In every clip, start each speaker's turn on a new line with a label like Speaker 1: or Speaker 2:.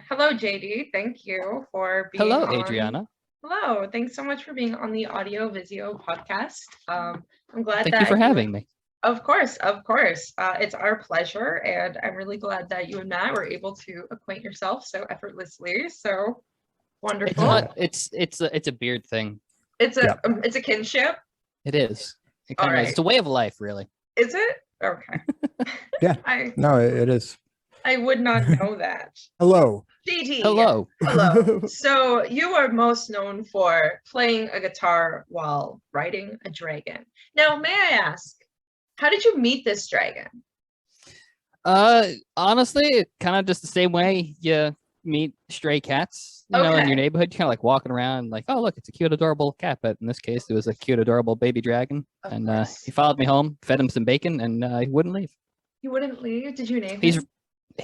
Speaker 1: Hello, JD. Thank you for being
Speaker 2: Hello,
Speaker 1: on.
Speaker 2: Adriana.
Speaker 1: Hello. Thanks so much for being on the AudioVisio Podcast. I'm glad
Speaker 2: Thank you for having me.
Speaker 1: Of course. It's our pleasure, and I'm really glad that you and Matt were able to acquaint yourself so effortlessly. So wonderful.
Speaker 2: It's a beard thing.
Speaker 1: It's a kinship.
Speaker 2: It is. It's a way of life, really.
Speaker 1: Is it? Okay.
Speaker 3: Yeah. It is.
Speaker 1: I would not know that.
Speaker 3: Hello.
Speaker 1: JD.
Speaker 2: Hello.
Speaker 1: So you are most known for playing a guitar while riding a dragon. Now, may I ask, how did you meet this dragon?
Speaker 2: Honestly, kind of just the same way you meet stray cats, in your neighborhood. You're kind of like walking around like, oh, look, it's a cute, adorable cat. But in this case, it was a cute, adorable baby dragon. He followed me home, fed him some bacon, and he wouldn't leave.
Speaker 1: He wouldn't leave? Did you name him?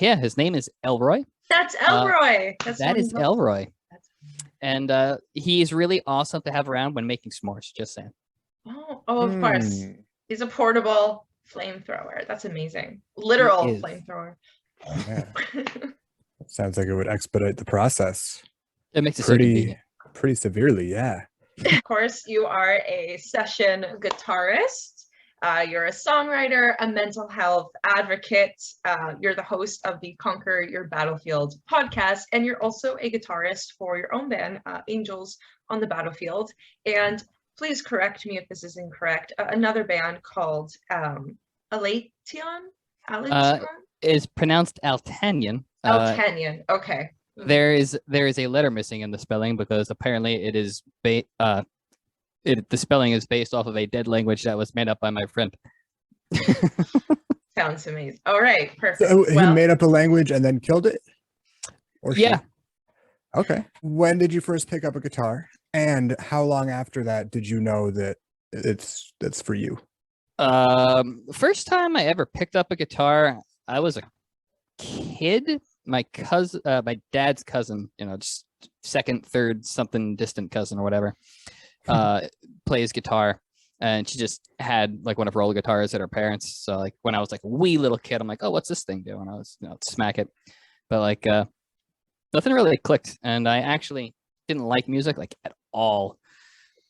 Speaker 2: Yeah, his name is Elroy.
Speaker 1: That's Elroy.
Speaker 2: That is Elroy. And he's really awesome to have around when making s'mores, just saying.
Speaker 1: Oh, of course. He's a portable flamethrower. That's amazing. Literal flamethrower.
Speaker 3: Yeah. Sounds like it would expedite the process.
Speaker 2: It makes it
Speaker 3: pretty severely, yeah.
Speaker 1: Of course, you are a session guitarist. You're a songwriter, a mental health advocate. You're the host of the Conquer Your Battlefield podcast, and you're also a guitarist for your own band, Angels on the Battlefield. And please correct me if this is incorrect. Another band called Alation?
Speaker 2: Is pronounced Altanian.
Speaker 1: Altanian. Okay.
Speaker 2: There is a letter missing in the spelling because apparently it is the spelling is based off of a dead language that was made up by my friend.
Speaker 1: Sounds amazing. All right, perfect.
Speaker 3: So he made up a language and then killed it?
Speaker 2: Yeah.
Speaker 3: Okay. When did you first pick up a guitar? And how long after that did you know that that's for you?
Speaker 2: First time I ever picked up a guitar, I was a kid. My cousin, my dad's cousin, just second, third, something distant cousin or whatever, plays guitar, and she just had like one of her old guitars at her parents. So like when I was like a wee little kid, I'm like, oh, what's this thing do? And I was smack it, but like nothing really clicked, and I actually didn't like music like at all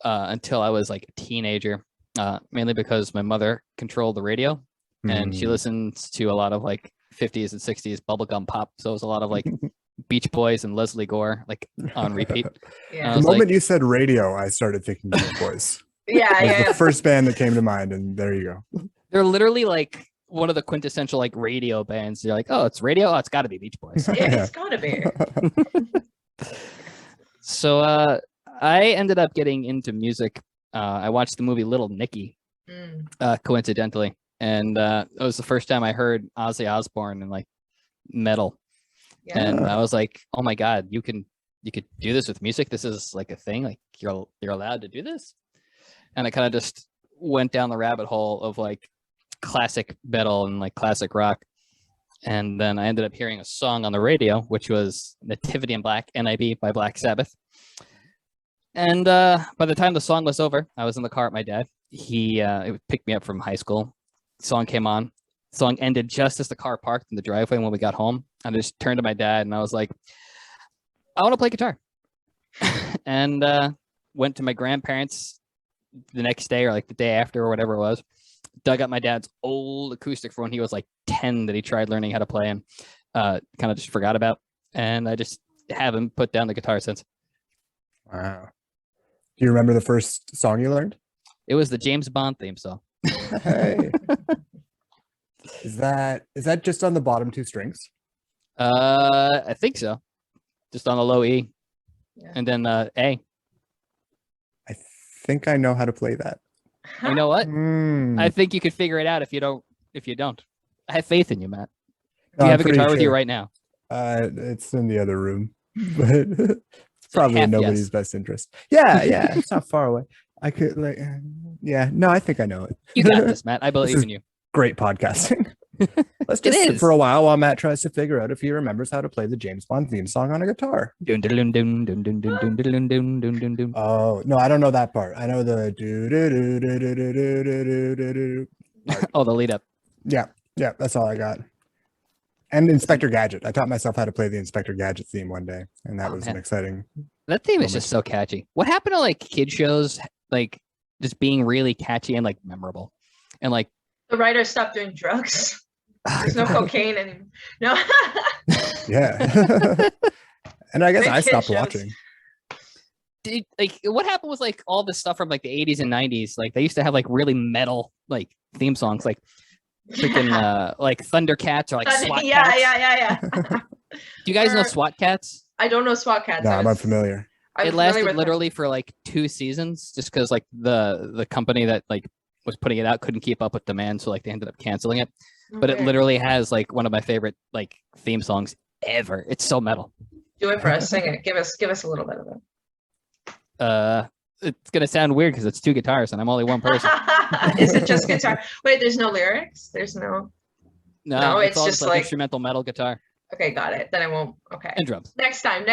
Speaker 2: until I was like a teenager, mainly because my mother controlled the radio, and she listens to a lot of like 50s and 60s bubblegum pop, so it was a lot of like Beach Boys and Leslie Gore like on repeat.
Speaker 3: The moment you said radio, I started thinking Beach Boys.
Speaker 1: The
Speaker 3: first band that came to mind, and there you go.
Speaker 2: They're literally like one of the quintessential like radio bands. You're like, oh, it's radio. Oh, it's got to be Beach Boys.
Speaker 1: Yeah, it's got to be.
Speaker 2: So I ended up getting into music. I watched the movie Little Nicky, coincidentally, and it was the first time I heard Ozzy Osbourne and like metal. Yeah. And I was like, oh my God, you could do this with music. This is like a thing. Like you're allowed to do this. And I kind of just went down the rabbit hole of like classic metal and like classic rock. And then I ended up hearing a song on the radio, which was Nativity in Black, NIB by Black Sabbath. And by the time the song was over, I was in the car with my dad. He picked me up from high school. The song came on. The song ended just as the car parked in the driveway. When we got home, I just turned to my dad and I was like, I want to play guitar. And went to my grandparents the next day or like the day after or whatever it was, dug up my dad's old acoustic from when he was like 10 that he tried learning how to play and kind of just forgot about. And I just haven't put down the guitar since.
Speaker 3: Wow. Do you remember the first song you learned?
Speaker 2: It was the James Bond theme song.
Speaker 3: Hey. Is that just on the bottom two strings?
Speaker 2: I think so. Just on the low E. Yeah. And then A.
Speaker 3: I think I know how to play that.
Speaker 2: You know what? I think you could figure it out if you don't. I have faith in you, Matt. Do you have a guitar with you right now?
Speaker 3: It's in the other room, but it's probably in nobody's best interest. Yeah, it's not far away. I could I think I know it.
Speaker 2: You got this, Matt. I believe in you.
Speaker 3: Great podcasting. Let's just sit for a while Matt tries to figure out if he remembers how to play the James Bond theme song on a guitar. Oh, no, I don't know that part. I know the
Speaker 2: Oh, the lead up.
Speaker 3: Yeah, that's all I got. And Inspector Gadget. I taught myself how to play the Inspector Gadget theme one day, and that was
Speaker 2: man.
Speaker 3: an exciting.
Speaker 2: That theme is just so catchy. What happened to like kid shows, like just being really catchy and like memorable, and like
Speaker 1: the writers stopped doing drugs. There's no cocaine anymore. No.
Speaker 3: Yeah. And I guess
Speaker 1: Great
Speaker 3: I
Speaker 1: kid
Speaker 3: stopped
Speaker 1: shows.
Speaker 3: watching.
Speaker 2: like what happened was like all the stuff from like the 80s and 90s, like they used to have like really metal like theme songs, like freaking like Thundercats or like SWAT Cats.
Speaker 1: Yeah.
Speaker 2: Do you guys know SWAT Cats?
Speaker 1: I don't know SWAT Cats.
Speaker 3: No, I'm unfamiliar.
Speaker 2: It lasted literally for like 2 seasons, just because like the company that like was putting it out couldn't keep up with demand, so like they ended up canceling it. But it literally has like one of my favorite like theme songs ever. It's so metal.
Speaker 1: Do it for us. Sing it. Give us a little bit of it.
Speaker 2: It's gonna sound weird because it's 2 guitars and I'm only one person.
Speaker 1: Is it just guitar? Wait, there's no lyrics? There's no,
Speaker 2: it's all
Speaker 1: just
Speaker 2: like instrumental metal guitar.
Speaker 1: Okay, got it. Then I won't. Okay.
Speaker 2: And drums.
Speaker 1: Next time.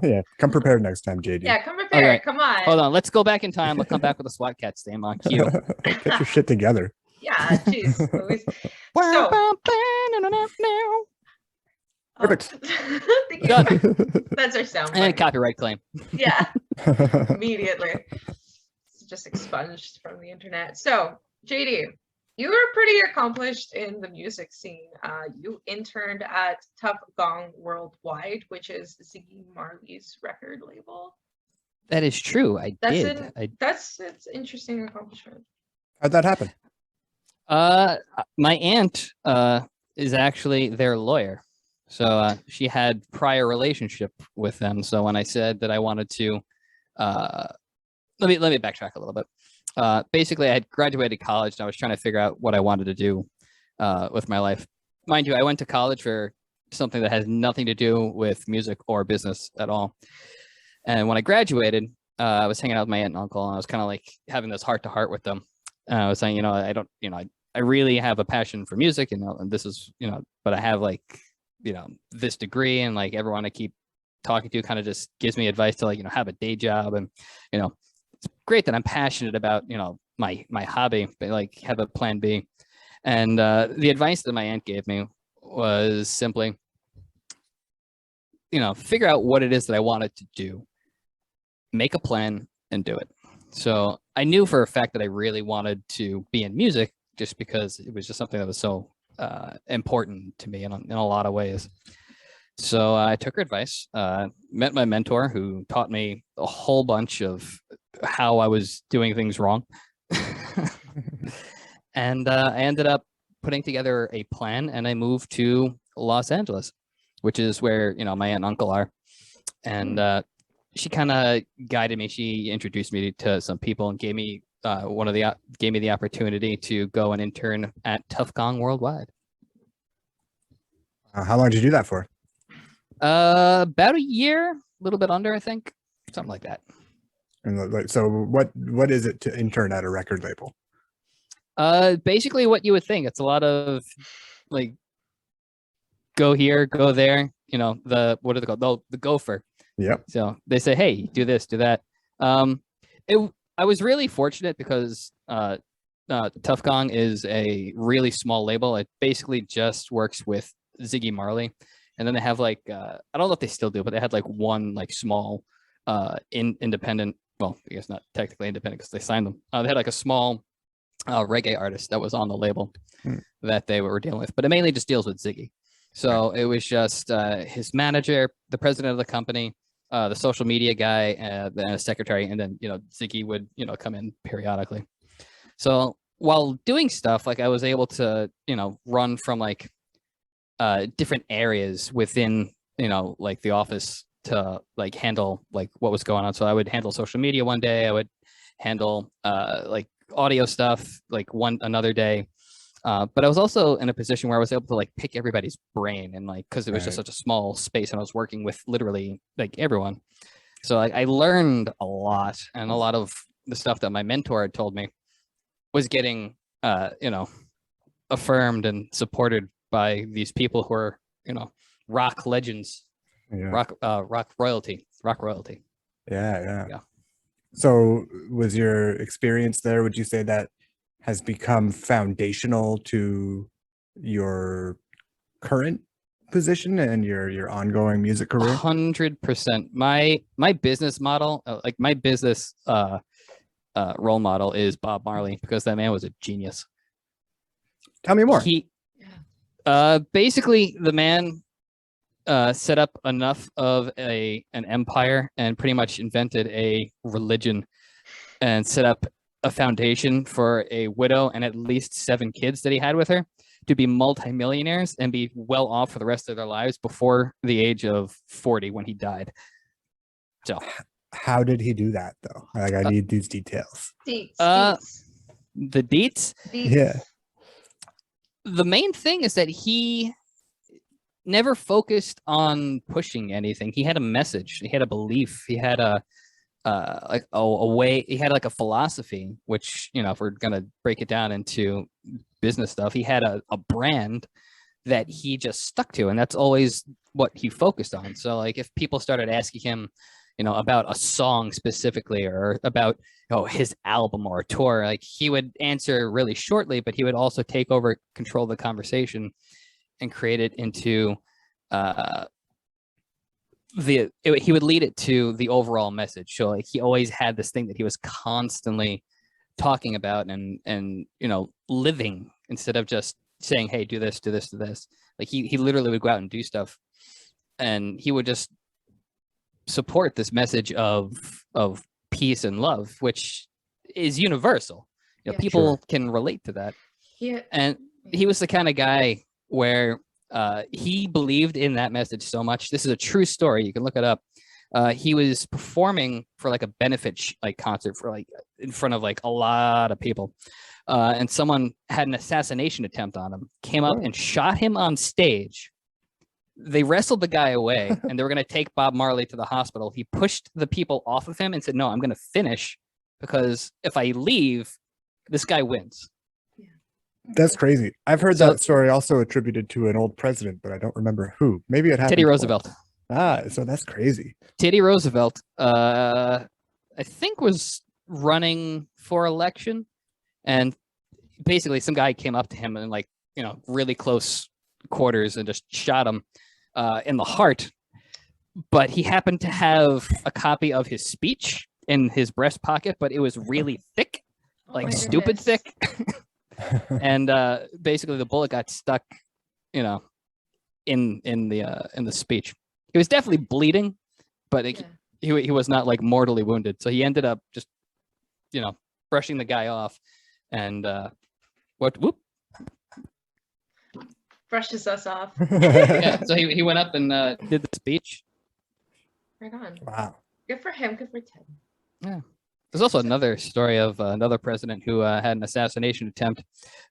Speaker 3: Yeah, come prepared next time, JD.
Speaker 1: Yeah, come prepared.
Speaker 2: Okay.
Speaker 1: Come on.
Speaker 2: Hold on, let's go back in time. We'll come back with a SWAT Cats theme on cue.
Speaker 3: Get your shit together.
Speaker 1: Yeah, jeez.
Speaker 3: Perfect.
Speaker 1: That's our sound.
Speaker 2: And copyright claim.
Speaker 1: Yeah. Immediately. It's just expunged from the internet. So, JD, you were pretty accomplished in the music scene. You interned at Tough Gong Worldwide, which is Ziggy Marley's record label.
Speaker 2: That is true. I did.
Speaker 1: It's interesting accomplishment.
Speaker 3: How'd that happen?
Speaker 2: My aunt is actually their lawyer. So she had prior relationship with them. So when I said that I wanted to, let me backtrack a little bit. Basically, I had graduated college and I was trying to figure out what I wanted to do with my life. Mind you, I went to college for something that has nothing to do with music or business at all. And when I graduated, I was hanging out with my aunt and uncle, and I was kind of like having this heart-to-heart with them. I was saying, I really have a passion for music, and this is, but I have like, this degree, and like everyone I keep talking to kind of just gives me advice to like, have a day job, and it's great that I'm passionate about my hobby, but like have a plan B. And the advice that my aunt gave me was simply, figure out what it is that I wanted to do, make a plan, and do it. So I knew for a fact that I really wanted to be in music, just because it was just something that was so important to me in a lot of ways. So I took her advice, met my mentor, who taught me a whole bunch of how I was doing things wrong. And I ended up putting together a plan, and I moved to Los Angeles, which is where, my aunt and uncle are. And she kind of guided me. She introduced me to some people and gave me the opportunity to go and intern at Tough Gong Worldwide.
Speaker 3: How long did you do that for?
Speaker 2: About a year, a little bit under, I think, something like that.
Speaker 3: And like, so what is it to intern at a record label?
Speaker 2: Basically what you would think. It's a lot of like go here, go there. What are they called? The gopher.
Speaker 3: Yep.
Speaker 2: So they say, hey, do this, do that. I was really fortunate because Tough Gong is a really small label. It basically just works with Ziggy Marley. And then they have like, I don't know if they still do, but they had like one like small independent, well, I guess not technically independent because they signed them. They had like a small reggae artist that was on the label that they were dealing with, but it mainly just deals with Ziggy. So it was just his manager, the president of the company, the social media guy, and a secretary, and then Ziggy would come in periodically. So while doing stuff, like I was able to run from like different areas within like the office to like handle like what was going on. So I would handle social media one day, I would handle like audio stuff like another day. But I was also in a position where I was able to like pick everybody's brain, and like because it was just such a small space and I was working with literally like everyone. So I learned a lot, and a lot of the stuff that my mentor had told me was getting affirmed and supported by these people who are rock legends, rock royalty. Yeah.
Speaker 3: So was your experience there, would you say that has become foundational to your current position and your ongoing music career?
Speaker 2: 100%. My business model, like my business role model, is Bob Marley, because that man was a genius.
Speaker 3: Tell me more.
Speaker 2: Basically, the man set up enough of an empire and pretty much invented a religion and set up a foundation for a widow and at least 7 kids that he had with her to be multimillionaires and be well off for the rest of their lives before the age of 40 when he died. So
Speaker 3: how did he do that though? Like, I need these details.
Speaker 1: Deets.
Speaker 2: The deets?
Speaker 3: Yeah.
Speaker 2: The main thing is that he never focused on pushing anything. He had a message. He had a belief. He had a way. He had like a philosophy, which, you know, if we're gonna break it down into business stuff, he had a brand that he just stuck to, and that's always what he focused on. So like if people started asking him, you know, about a song specifically or about, you know, his album or a tour, like he would answer really shortly, but he would also take over control of the conversation and create it into he would lead it to the overall message. So like he always had this thing that he was constantly talking about and you know, living, instead of just saying, hey, do this, do this, do this. Like he literally would go out and do stuff, and he would just support this message of peace and love, which is universal. You know, people can relate to that.
Speaker 1: Yeah.
Speaker 2: And he was the kind of guy where he believed in that message so much. This is a true story. You can look it up. He was performing for like a benefit concert for like in front of like a lot of people. And someone had an assassination attempt on him, came up and shot him on stage. They wrestled the guy away and they were going to take Bob Marley to the hospital. He pushed the people off of him and said, no, I'm going to finish, because if I leave, this guy wins.
Speaker 3: That's crazy. I've heard that story also attributed to an old president, but I don't remember who. Maybe it happened.
Speaker 2: Teddy Roosevelt.
Speaker 3: So that's crazy.
Speaker 2: Teddy Roosevelt, I think, was running for election, and basically some guy came up to him and, like, you know, really close quarters and just shot him in the heart. But he happened to have a copy of his speech in his breast pocket, but it was really thick, like stupid thick. And basically the bullet got stuck, you know, in the speech. He was definitely bleeding, but he was not like mortally wounded. So he ended up just, you know, brushing the guy off, and
Speaker 1: brushes us off.
Speaker 2: Yeah, so he went up and did the speech.
Speaker 1: Right on.
Speaker 3: Wow.
Speaker 1: Good for him. Good for Ted.
Speaker 2: Yeah. There's also another story of another president who had an assassination attempt.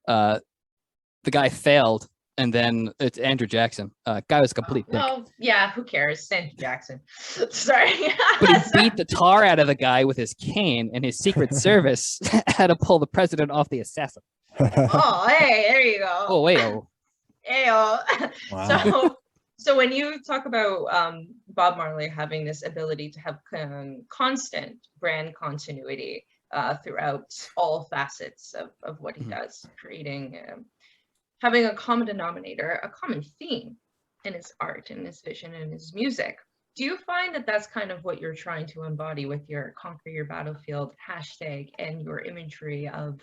Speaker 2: The guy failed, and then it's Andrew Jackson. Guy was a complete dick.
Speaker 1: Oh, yeah, who cares? Andrew Jackson. Sorry.
Speaker 2: But he beat the tar out of the guy with his cane, and his Secret Service had to pull the president off the assassin.
Speaker 1: Oh, hey, there you go.
Speaker 2: Oh, wait. Oh.
Speaker 1: Hey-o.
Speaker 3: Wow.
Speaker 1: So when you talk about Bob Marley having this ability to have constant brand continuity throughout all facets of what he does, creating, having a common denominator, a common theme in his art and his vision and his music, do you find that that's kind of what you're trying to embody with your Conquer Your Battlefield hashtag and your imagery of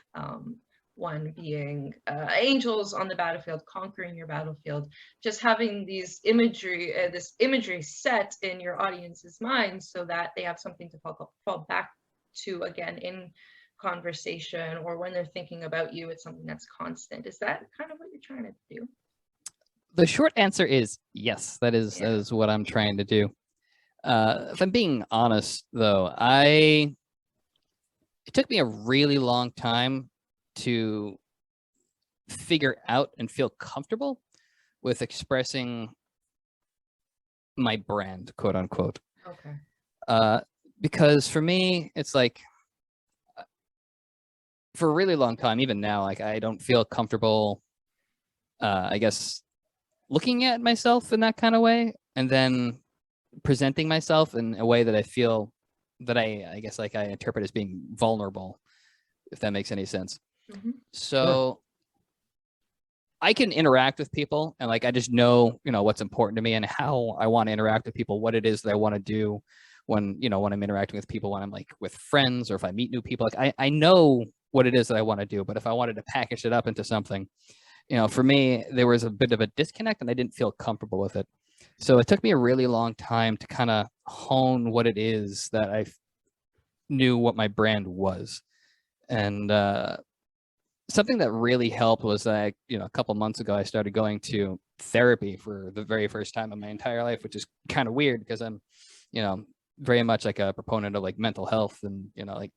Speaker 1: one being angels on the battlefield, conquering your battlefield, just having these imagery, this imagery set in your audience's minds so that they have something to fall back to again in conversation, or when they're thinking about you, it's something that's constant. Is that kind of what you're trying to do?
Speaker 2: The short answer is yes. That is what I'm trying to do. If I'm being honest, though, it took me a really long time to figure out and feel comfortable with expressing my brand, quote unquote.
Speaker 1: Okay.
Speaker 2: Because for me, it's like, for a really long time, even now, like I don't feel comfortable, I guess, looking at myself in that kind of way, and then presenting myself in a way that I feel that I guess like I interpret as being vulnerable, if that makes any sense.
Speaker 1: Mm-hmm.
Speaker 2: So I can interact with people, and like I just know, what's important to me and how I want to interact with people, what it is that I want to do when I'm interacting with people, when I'm like with friends, or if I meet new people. Like I know what it is that I want to do, but if I wanted to package it up into something, for me, there was a bit of a disconnect and I didn't feel comfortable with it. So it took me a really long time to kind of hone what it is that I knew what my brand was. And something that really helped was that, a couple months ago, I started going to therapy for the very first time in my entire life, which is kind of weird because I'm, very much like a proponent of like mental health and, like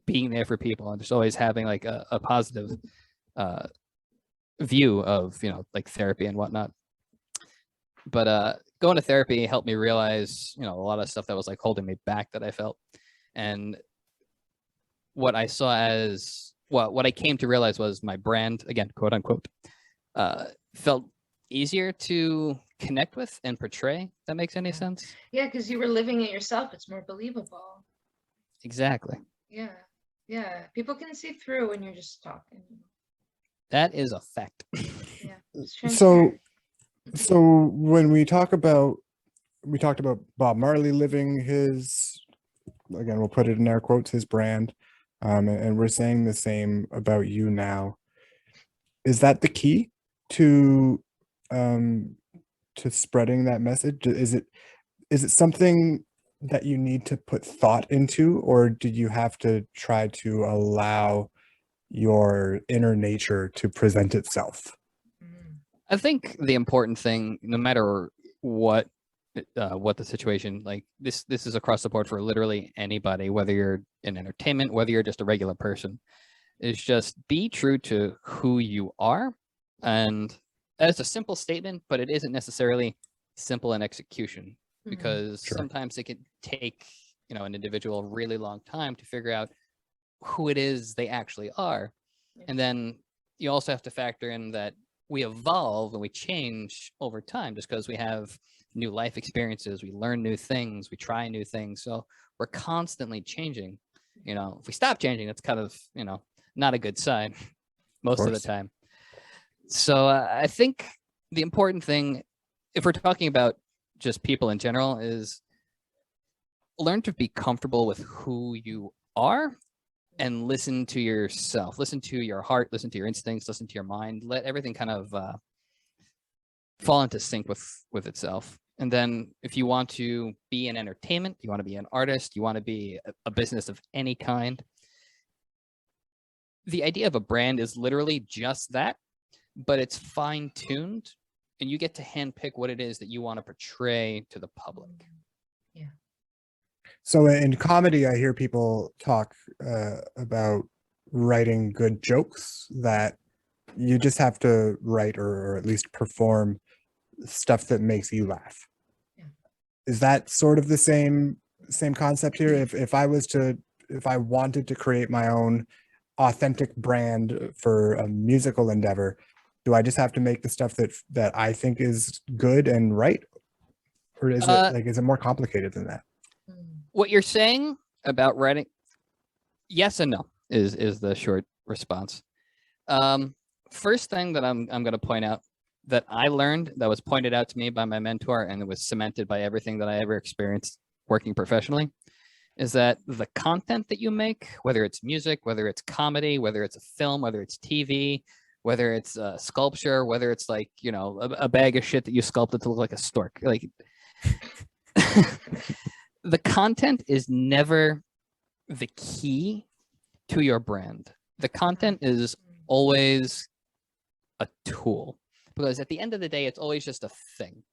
Speaker 2: being there for people and just always having like a positive view of, like therapy and whatnot. But going to therapy helped me realize, a lot of stuff that was like holding me back that I felt. And what I saw as, what I came to realize was my brand, again, quote unquote, felt easier to connect with and portray. If that makes any sense?
Speaker 1: Yeah, because you were living it yourself. It's more believable.
Speaker 2: Exactly.
Speaker 1: Yeah. People can see through when you're just talking.
Speaker 2: That is a fact.
Speaker 1: Yeah.
Speaker 3: So when we talked about Bob Marley living his, again, we'll put it in air quotes, his brand, and we're saying the same about you now. Is that the key to spreading that message? Is it something that you need to put thought into, or did you have to try to allow your inner nature to present itself?
Speaker 2: I think the important thing, no matter what the situation, like this is across the board for literally anybody, whether you're in entertainment, whether you're just a regular person, is just be true to who you are. And that's a simple statement, but it isn't necessarily simple in execution, because sometimes it can take, an individual a really long time to figure out who it is they actually are. And then you also have to factor in that we evolve and we change over time, just because we have new life experiences, we learn new things, we try new things. So we're constantly changing. If we stop changing, it's kind of, not a good sign most of the time. So I think the important thing, if we're talking about just people in general, is learn to be comfortable with who you are and listen to yourself, listen to your heart, listen to your instincts, listen to your mind, let everything kind of fall into sync with itself. And then if you want to be in entertainment, you want to be an artist, you want to be a business of any kind, the idea of a brand is literally just that, but it's fine-tuned, and you get to handpick what it is that you want to portray to the public.
Speaker 1: Yeah.
Speaker 3: So in comedy, I hear people talk about writing good jokes, that you just have to write or at least perform stuff that makes you laugh.
Speaker 1: Yeah.
Speaker 3: Is that sort of the same concept here? If I wanted to create my own authentic brand for a musical endeavor, do I just have to make the stuff that I think is good and right? Or is it more complicated than that?
Speaker 2: What you're saying about writing, yes and no, is the short response. First thing that I'm going to point out that I learned, that was pointed out to me by my mentor, and it was cemented by everything that I ever experienced working professionally, is that the content that you make, whether it's music, whether it's comedy, whether it's a film, whether it's TV, whether it's sculpture, whether it's like, a bag of shit that you sculpted to look like a stork, like the content is never the key to your brand. The content is always a tool, because at the end of the day, it's always just a thing.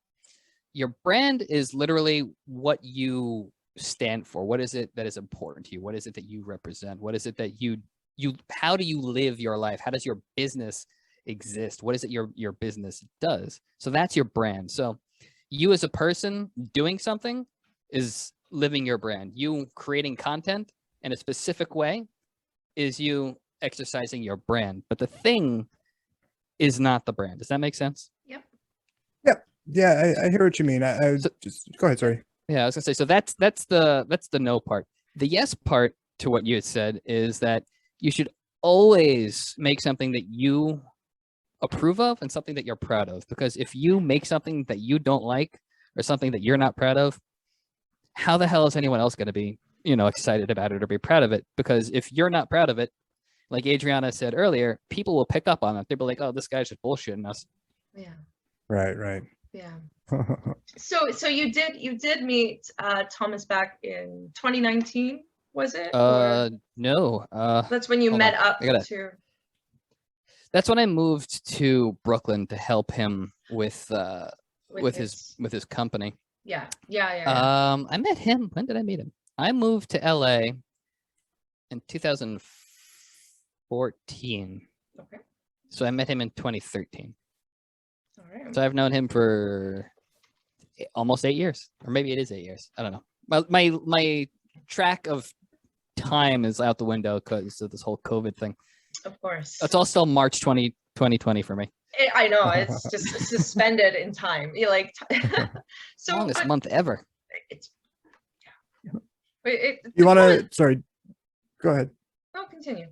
Speaker 2: Your brand is literally what you stand for. What is it that is important to you? What is it that you represent? What is it that you how do you live your life? How does your business exist? What is it your business does? So that's your brand. So you as a person doing something is living your brand. You creating content in a specific way is you exercising your brand. But the thing is not the brand. Does that make sense?
Speaker 1: Yep.
Speaker 3: Yeah, I hear what you mean. Just go ahead. Sorry.
Speaker 2: Yeah, I was gonna say, so that's the no part. The yes part to what you had said is that you should always make something that you approve of and something that you're proud of. Because if you make something that you don't like or something that you're not proud of, how the hell is anyone else going to be, excited about it or be proud of it? Because if you're not proud of it, like Adriana said earlier, people will pick up on it. They'll be like, oh, this guy's just bullshitting us.
Speaker 1: Yeah.
Speaker 3: Right.
Speaker 1: Yeah. So you did meet Thomas back in 2019, was it?
Speaker 2: No.
Speaker 1: That's when you met up to.
Speaker 2: That's when I moved to Brooklyn to help him with his company.
Speaker 1: Yeah.
Speaker 2: I met him. When did I meet him? I moved to LA in 2014.
Speaker 3: Okay.
Speaker 2: So I met him in 2013.
Speaker 1: All right.
Speaker 2: So I've known him for almost 8 years, or maybe it is 8 years. I don't know. My track of time is out the window because of this whole COVID thing.
Speaker 1: Of course.
Speaker 2: It's all still March 2020 for me.
Speaker 1: I know, it's just suspended in time. You like so
Speaker 2: longest month ever.
Speaker 1: It's
Speaker 3: you want to? Sorry, go ahead.
Speaker 1: No, continue.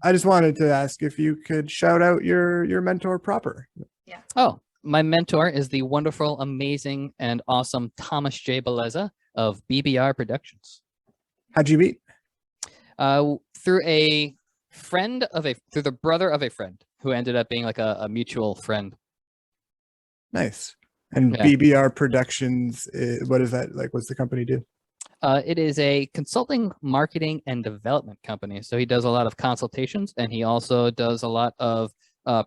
Speaker 3: I just wanted to ask if you could shout out your mentor proper.
Speaker 1: Yeah.
Speaker 2: Oh, my mentor is the wonderful, amazing, and awesome Thomas J. Beleza of BBR Productions.
Speaker 3: How'd you meet?
Speaker 2: Through the brother of a friend who ended up being like a mutual friend.
Speaker 3: Nice. And
Speaker 2: yeah.
Speaker 3: BBR Productions, what is that? Like, what's the company do?
Speaker 2: It is a consulting, marketing, and development company. So he does a lot of consultations, and he also does a lot of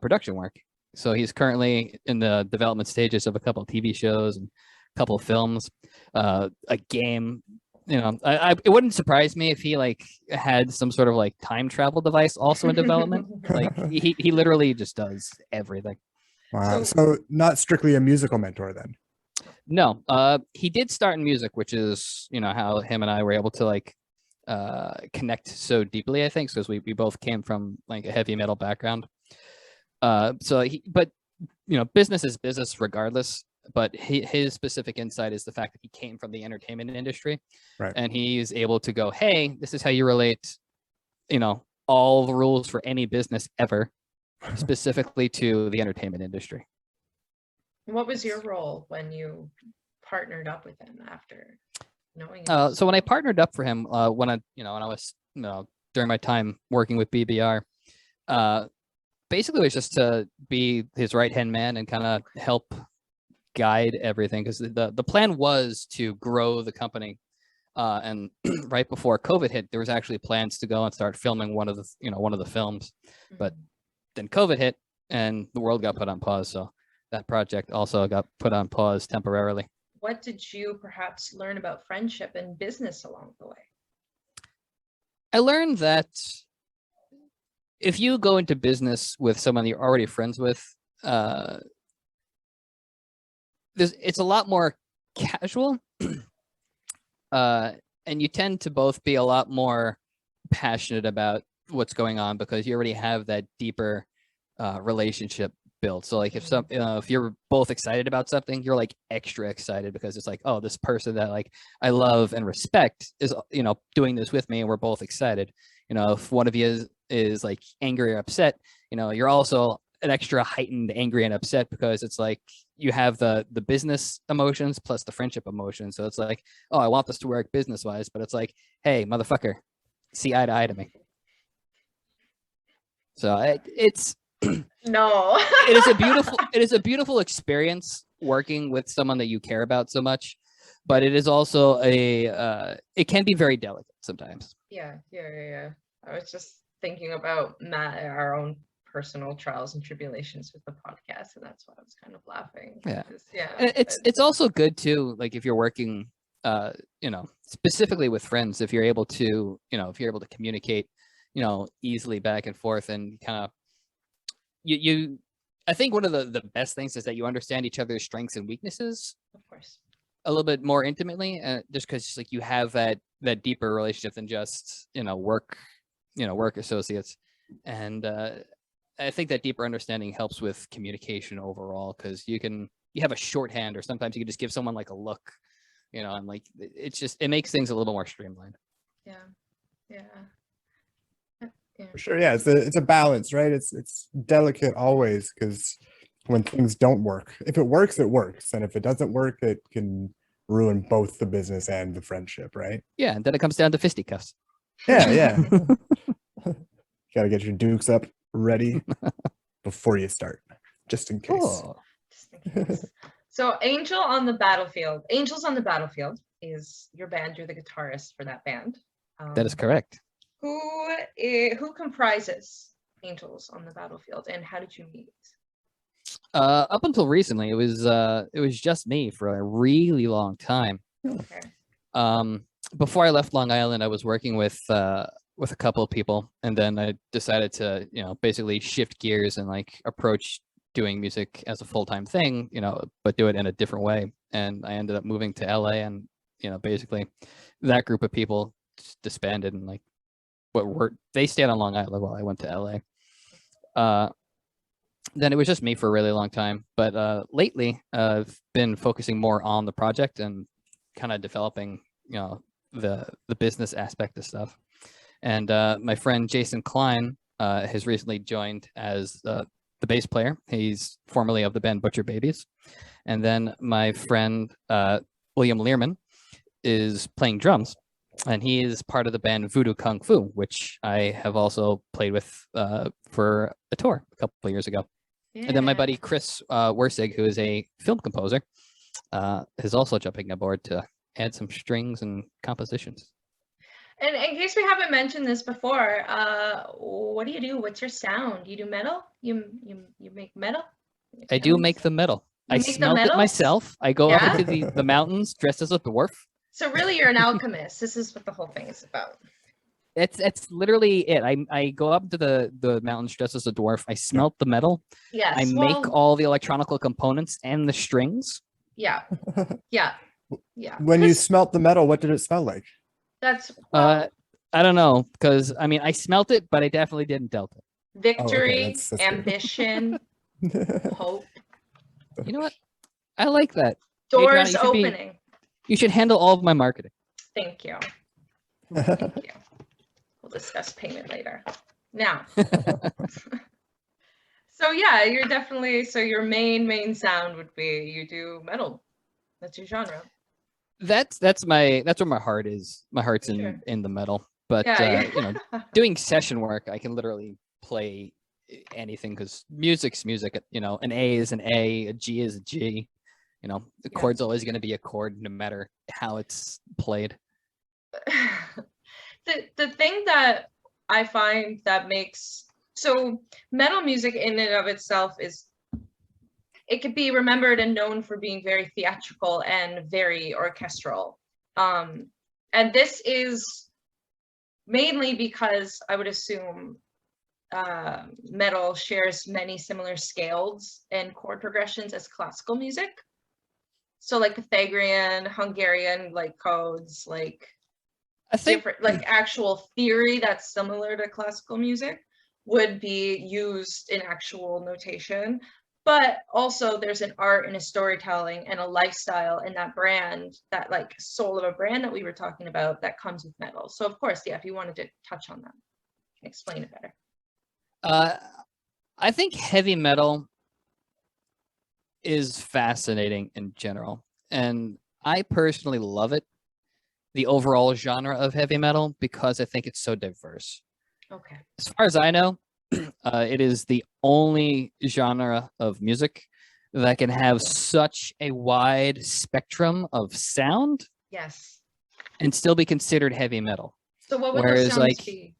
Speaker 2: production work. So he's currently in the development stages of a couple of TV shows and a couple of films, a game. It wouldn't surprise me if he like had some sort of like time travel device also in development. Like he literally just does everything.
Speaker 3: Wow. So not strictly a musical mentor then.
Speaker 2: No, he did start in music, which is, how him and I were able to like connect so deeply, I think, because we both came from like a heavy metal background. But business is business regardless. But his specific insight is the fact that he came from the entertainment industry,
Speaker 3: right?
Speaker 2: And he's able to go, hey, this is how you relate, all the rules for any business ever, specifically to the entertainment industry.
Speaker 1: What was your role when you partnered up with him after knowing
Speaker 2: him? So when I partnered up for him, when I was, during my time working with BBR, basically it was just to be his right-hand man and kind of help guide everything, because the plan was to grow the company, and right before COVID hit, there was actually plans to go and start filming one of the films, but then COVID hit and the world got put on pause. So that project also got put on pause temporarily.
Speaker 1: What did you perhaps learn about friendship and business along the way?
Speaker 2: I learned that if you go into business with someone you're already friends with, it's a lot more casual, and you tend to both be a lot more passionate about what's going on because you already have that deeper relationship built. So like if you're both excited about something, you're like extra excited because it's like, oh, this person that like I love and respect is doing this with me, and we're both excited. If one of you is like angry or upset, you're also an extra heightened angry and upset because it's like you have the business emotions plus the friendship emotions. So it's like, oh, I want this to work business wise, but it's like, hey, motherfucker, see eye to eye to me. So it's
Speaker 1: no,
Speaker 2: it is a beautiful experience working with someone that you care about so much, but it is also it can be very delicate sometimes.
Speaker 1: Yeah. I was just thinking about our own personal trials and tribulations with the podcast, and that's why I was kind of laughing.
Speaker 2: Yeah.
Speaker 1: And
Speaker 2: it's also good too, like if you're working specifically with friends, if you're able to communicate easily back and forth, and kind of you I think one of the best things is that you understand each other's strengths and weaknesses,
Speaker 1: of course,
Speaker 2: a little bit more intimately, just because like you have that deeper relationship than just work associates. And I think that deeper understanding helps with communication overall, because you have a shorthand, or sometimes you can just give someone like a look, and like it makes things a little more streamlined.
Speaker 1: Yeah.
Speaker 3: For sure, yeah, it's a balance, right? It's delicate always, because when things don't work, if it works, it works, and if it doesn't work, it can ruin both the business and the friendship, right?
Speaker 2: Yeah, and then it comes down to fisticuffs.
Speaker 3: Yeah. Got to get your dukes up ready before you start, just in case.
Speaker 2: Oh.
Speaker 1: So Angels on the Battlefield is your band. You're the guitarist for that band.
Speaker 2: That is correct.
Speaker 1: Who comprises Angels on the Battlefield, and how did you meet?
Speaker 2: Up until recently, it was just me for a really long time.
Speaker 1: Okay.
Speaker 2: Before I left Long Island, I was working with a couple of people, and then I decided to, basically shift gears and like approach doing music as a full-time thing, but do it in a different way. And I ended up moving to LA, and basically that group of people disbanded, and like they stayed on Long Island while I went to LA. Then it was just me for a really long time, but lately I've been focusing more on the project and kind of developing the business aspect of stuff. And my friend Jason Klein has recently joined as the bass player. He's formerly of the band Butcher Babies. And then my friend William Learman is playing drums, and he is part of the band Voodoo Kung Fu, which I have also played with for a tour a couple of years ago. Yeah. And then my buddy Chris Wersig, who is a film composer, is also jumping aboard to add some strings and compositions.
Speaker 1: And in case we haven't mentioned this before, what do you do? What's your sound? You do metal? You make metal?
Speaker 2: I do make the metal. I smelt it myself. I go up into the mountains dressed as a dwarf.
Speaker 1: So really, you're an alchemist. This is what the whole thing is about.
Speaker 2: It's literally it. I go up to the mountains dressed as a dwarf. I smelt the metal.
Speaker 1: Yes.
Speaker 2: I make all the electronical components and the strings.
Speaker 1: Yeah. Yeah.
Speaker 3: When you smelt the metal, what did it smell like?
Speaker 1: That's
Speaker 2: I don't know, because I smelt it, but I definitely didn't dealt it.
Speaker 1: Victory,
Speaker 3: that's
Speaker 1: ambition, hope.
Speaker 2: You know what? I like that.
Speaker 1: Doors opening.
Speaker 2: You should handle all of my marketing.
Speaker 1: Thank you. Thank you. We'll discuss payment later. Now. So yeah, you're definitely, so your main sound would be you do metal. That's your genre.
Speaker 2: That's where my heart is. My heart's in the metal. But doing session work, I can literally play anything, because music's music. An A is an A G is a G. The chord's always going to be a chord, no matter how it's played.
Speaker 1: The thing that I find that makes metal music in and of itself is, it could be remembered and known for being very theatrical and very orchestral. And this is mainly because I would assume metal shares many similar scales and chord progressions as classical music. So like Pythagorean, Hungarian like codes, like different, like actual theory that's similar to classical music would be used in actual notation. But also there's an art and a storytelling and a lifestyle in that brand, that like soul of a brand that we were talking about, that comes with metal. So of course, if you wanted to touch on that, explain it better.
Speaker 2: I think heavy metal is fascinating in general, and I personally love it, the overall genre of heavy metal, because I think it's so diverse.
Speaker 1: Okay.
Speaker 2: As far as I know, it is the only genre of music that can have such a wide spectrum of sound.
Speaker 1: Yes.
Speaker 2: And still be considered heavy metal.
Speaker 1: So what would those sounds be?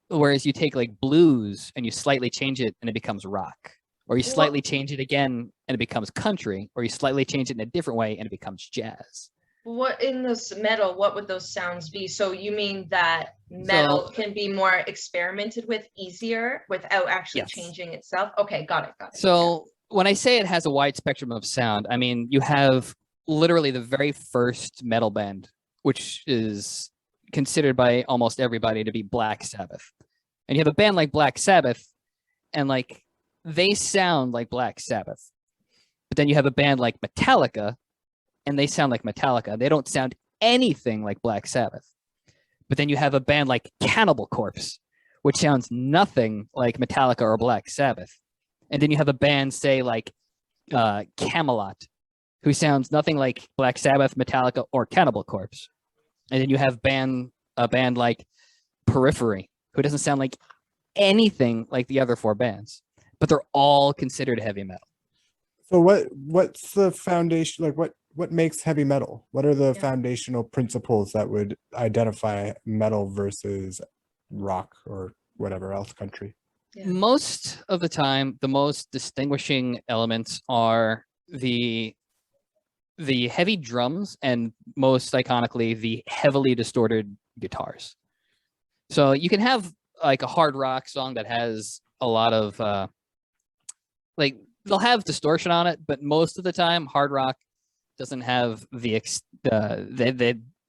Speaker 2: Whereas you take like blues and you slightly change it and it becomes rock, or you slightly change it again and it becomes country, or you slightly change it in a different way and it becomes jazz.
Speaker 1: What in this metal, what would those sounds be? So you mean that metal can be more experimented with easier without actually changing itself? Okay, got it.
Speaker 2: So when I say it has a wide spectrum of sound, I mean, you have literally the very first metal band, which is considered by almost everybody to be Black Sabbath. And you have a band like Black Sabbath, and like they sound like Black Sabbath. But then you have a band like Metallica, and they sound like Metallica. They don't sound anything like Black Sabbath. But then you have a band like Cannibal Corpse, which sounds nothing like Metallica or Black Sabbath. And then you have a band, say, like Camelot, who sounds nothing like Black Sabbath, Metallica, or Cannibal Corpse. And then you have a band like Periphery, who doesn't sound like anything like the other four bands, but they're all considered heavy metal.
Speaker 3: So what's the foundation? Like what makes heavy metal? What are the foundational principles that would identify metal versus rock or whatever else country?
Speaker 1: Yeah.
Speaker 2: Most of the time, the most distinguishing elements are the heavy drums and, most iconically, the heavily distorted guitars. So you can have like a hard rock song that has a lot of like, they'll have distortion on it, but most of the time hard rock doesn't have the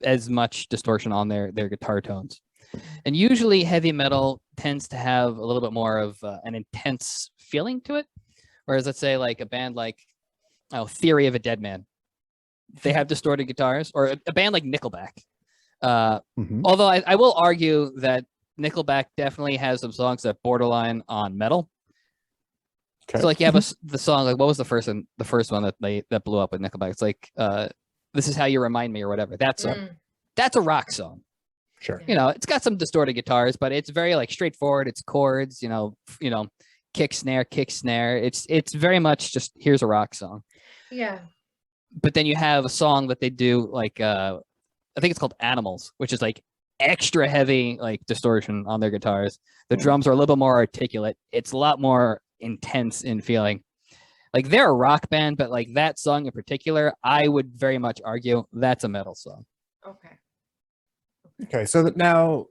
Speaker 2: as much distortion on their guitar tones. And usually heavy metal tends to have a little bit more of an intense feeling to it. Whereas let's say like a band like Theory of a Dead Man, they have distorted guitars, or a band like Nickelback. Although I will argue that Nickelback definitely has some songs that borderline on metal. Okay. So like you have the song, like what was the first one that blew up with Nickelback? It's like This Is How You Remind Me or whatever. That's a rock song.
Speaker 3: Sure.
Speaker 2: You know, it's got some distorted guitars, but it's very like straightforward. It's chords, you know, kick snare. It's very much just, here's a rock song.
Speaker 1: Yeah.
Speaker 2: But then you have a song that they do like I think it's called Animals, which is like extra heavy like distortion on their guitars. The drums are a little more articulate. It's a lot more intense in feeling. Like they're a rock band, but like that song in particular, I would very much argue that's a metal song.
Speaker 3: Okay, so that now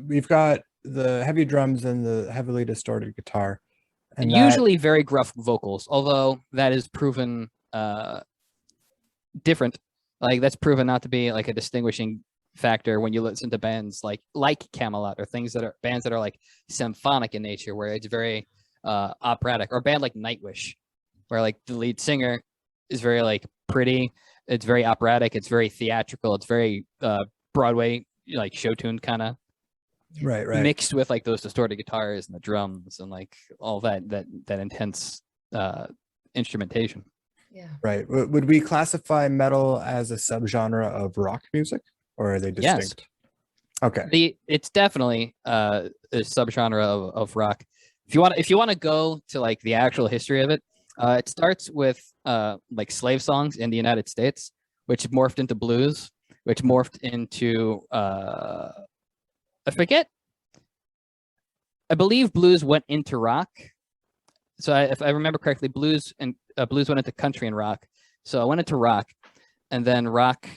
Speaker 3: we've got the heavy drums and the heavily distorted guitar,
Speaker 2: and usually very gruff vocals, although that is proven different. Like that's proven not to be like a distinguishing factor when you listen to bands like Camelot, or bands that are like symphonic in nature, where it's very operatic, or a band like Nightwish, where like the lead singer is very like pretty, it's very operatic, it's very theatrical, it's very Broadway like show tune kind of,
Speaker 3: right
Speaker 2: mixed with like those distorted guitars and the drums and like all that intense instrumentation.
Speaker 1: Yeah.
Speaker 3: Right. Would we classify metal as a subgenre of rock music, or are they distinct?
Speaker 2: Yes.
Speaker 3: Okay.
Speaker 2: It's definitely a subgenre of rock. If you want to go to like the actual history of it, it starts with like slave songs in the United States, which morphed into blues, which morphed into I forget. I believe blues went into rock. So if I remember correctly, blues went into country and rock. So I went into rock, and then rock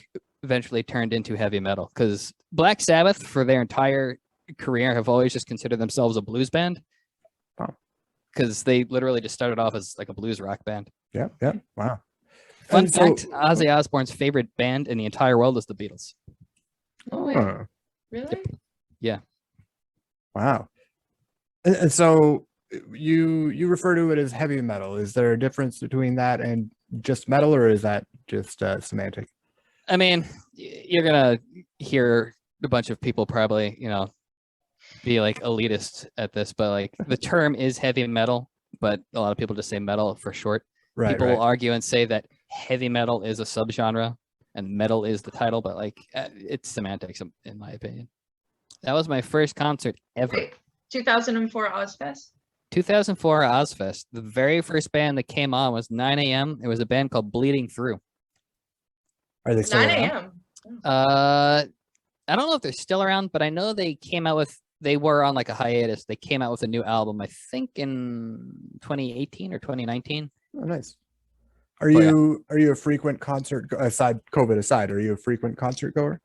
Speaker 2: eventually turned into heavy metal, because Black Sabbath for their entire career have always just considered themselves a blues band.
Speaker 3: Wow.
Speaker 2: Because they literally just started off as like a blues rock band.
Speaker 3: Yeah. Wow.
Speaker 2: Fun fact, Ozzy Osbourne's favorite band in the entire world is the Beatles.
Speaker 1: Oh, wait. Really?
Speaker 2: Yeah.
Speaker 3: Wow. And so you refer to it as heavy metal. Is there a difference between that and just metal, or is that just semantic?
Speaker 2: I mean, you're gonna hear a bunch of people probably, be like elitist at this, but like the term is heavy metal, but a lot of people just say metal for short.
Speaker 3: Right.
Speaker 2: People will argue and say that heavy metal is a subgenre and metal is the title, but like it's semantics in my opinion. That was my first concert ever.
Speaker 1: Wait, 2004 Ozfest?
Speaker 2: 2004 Ozfest. The very first band that came on was 9 a.m. It was a band called Bleeding Through.
Speaker 3: Are they still
Speaker 1: 9
Speaker 3: around?
Speaker 1: a.m.
Speaker 2: I don't know if they're still around, but I know they were on like a hiatus. They came out with a new album, I think in 2018 or 2019.
Speaker 3: Oh, nice. Are you a frequent concert, COVID aside, are you a frequent concert goer?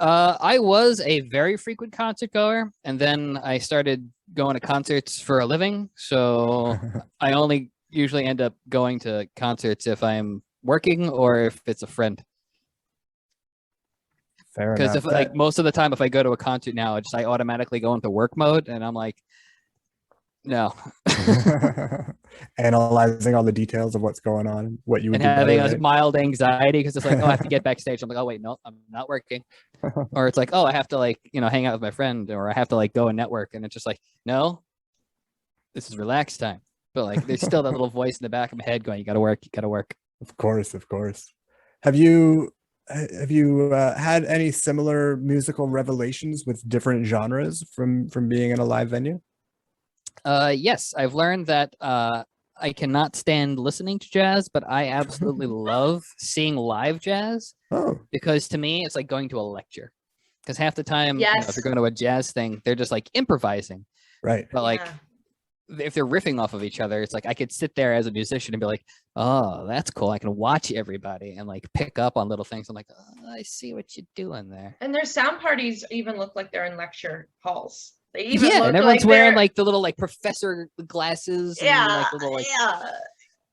Speaker 2: I was a very frequent concert goer, and then I started going to concerts for a living. So I only usually end up going to concerts if I'm working or if it's a friend.
Speaker 3: Fair enough.
Speaker 2: Because like most of the time, if I go to a concert now, I automatically go into work mode, and I'm like, No.
Speaker 3: Analyzing all the details of what's going on, what you would
Speaker 2: And
Speaker 3: do
Speaker 2: having
Speaker 3: better,
Speaker 2: a
Speaker 3: right?
Speaker 2: mild anxiety because it's like, oh, I have to get backstage. I'm like, oh wait, no, I'm not working. Or it's like, oh, I have to like, hang out with my friend, or I have to like go and network. And it's just like, no, this is relaxed time. But like, there's still that little voice in the back of my head going, you gotta work, you gotta work.
Speaker 3: Of course, of course. Have you had any similar musical revelations with different genres from being in a live venue?
Speaker 2: Yes, I've learned that I cannot stand listening to jazz, but I absolutely love seeing live jazz.
Speaker 3: Oh,
Speaker 2: Because to me, it's like going to a lecture. Because half the time,
Speaker 1: Yes.
Speaker 2: if you're going to a jazz thing, they're just like improvising.
Speaker 3: right.
Speaker 2: But like,
Speaker 1: Yeah.
Speaker 2: if they're riffing off of each other, it's like I could sit there as a musician and be like, oh, that's cool. I can watch everybody and like pick up on little things. I'm like, oh, I see what you're doing there.
Speaker 1: And their sound parties even look like they're in lecture halls. They even
Speaker 2: Yeah,
Speaker 1: look
Speaker 2: and everyone's
Speaker 1: like
Speaker 2: wearing
Speaker 1: they're,
Speaker 2: like the little like professor glasses and
Speaker 1: yeah,
Speaker 2: like little like
Speaker 1: yeah.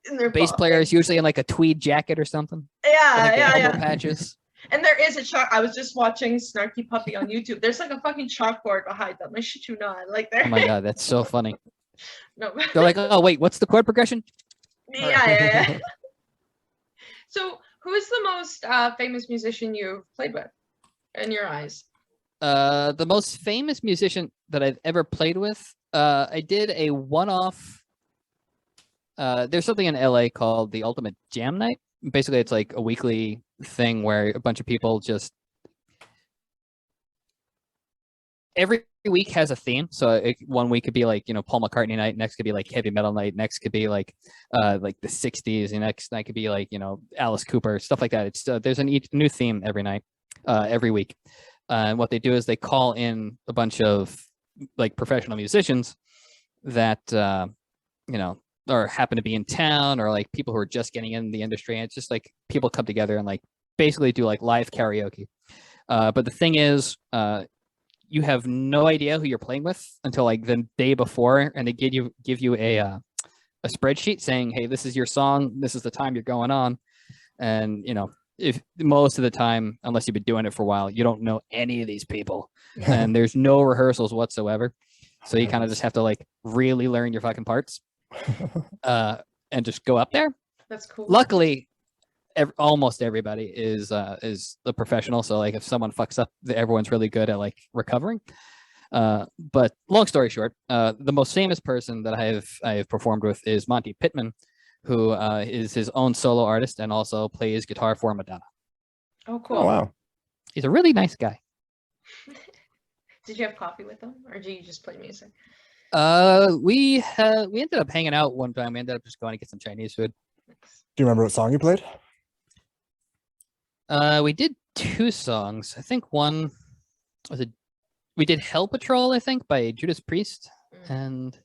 Speaker 1: And their
Speaker 2: bass player is usually in like a tweed jacket or something.
Speaker 1: Yeah,
Speaker 2: Like the
Speaker 1: yeah,
Speaker 2: elbow
Speaker 1: yeah.
Speaker 2: patches.
Speaker 1: And there is a chalk. I was just watching Snarky Puppy on YouTube. There's like a fucking chalkboard behind them. I shit you not. Like there.
Speaker 2: Oh my god, that's so funny.
Speaker 1: No.
Speaker 2: They're like, oh wait, what's the chord progression?
Speaker 1: Yeah. So, who is the most famous musician you've played with, in your eyes?
Speaker 2: The most famous musician that I've ever played with, I did a one-off. There's something in LA called the Ultimate Jam Night. Basically, it's like a weekly thing where a bunch of people just every week has a theme. So one week could be like, Paul McCartney night. Next could be like heavy metal night. Next could be like the 60s. And next night could be like, Alice Cooper, stuff like that. It's there's a new theme every night, every week. And what they do is they call in a bunch of like professional musicians that, or happen to be in town, or like people who are just getting in the industry. And it's just like people come together and like basically do like live karaoke. But the thing is, you have no idea who you're playing with until like the day before, and they give you a spreadsheet saying, hey, this is your song, this is the time you're going on. And if most of the time, unless you've been doing it for a while, you don't know any of these people, and there's no rehearsals whatsoever. So you kind of just have to like really learn your fucking parts, and just go up there.
Speaker 1: That's cool.
Speaker 2: Luckily, almost everybody is the professional. So like if someone fucks up, everyone's really good at like recovering. But long story short, the most famous person that I have performed with is Monty Pittman, who is his own solo artist and also plays guitar for Madonna.
Speaker 1: Oh, cool.
Speaker 3: Oh, wow.
Speaker 2: He's a really nice guy.
Speaker 1: Did you have coffee with him, or did you just play music?
Speaker 2: We ended up hanging out one time. We ended up just going to get some Chinese food.
Speaker 3: Do you remember what song you played?
Speaker 2: We did two songs. I think one was we did Hell Patrol, I think, by Judas Priest, and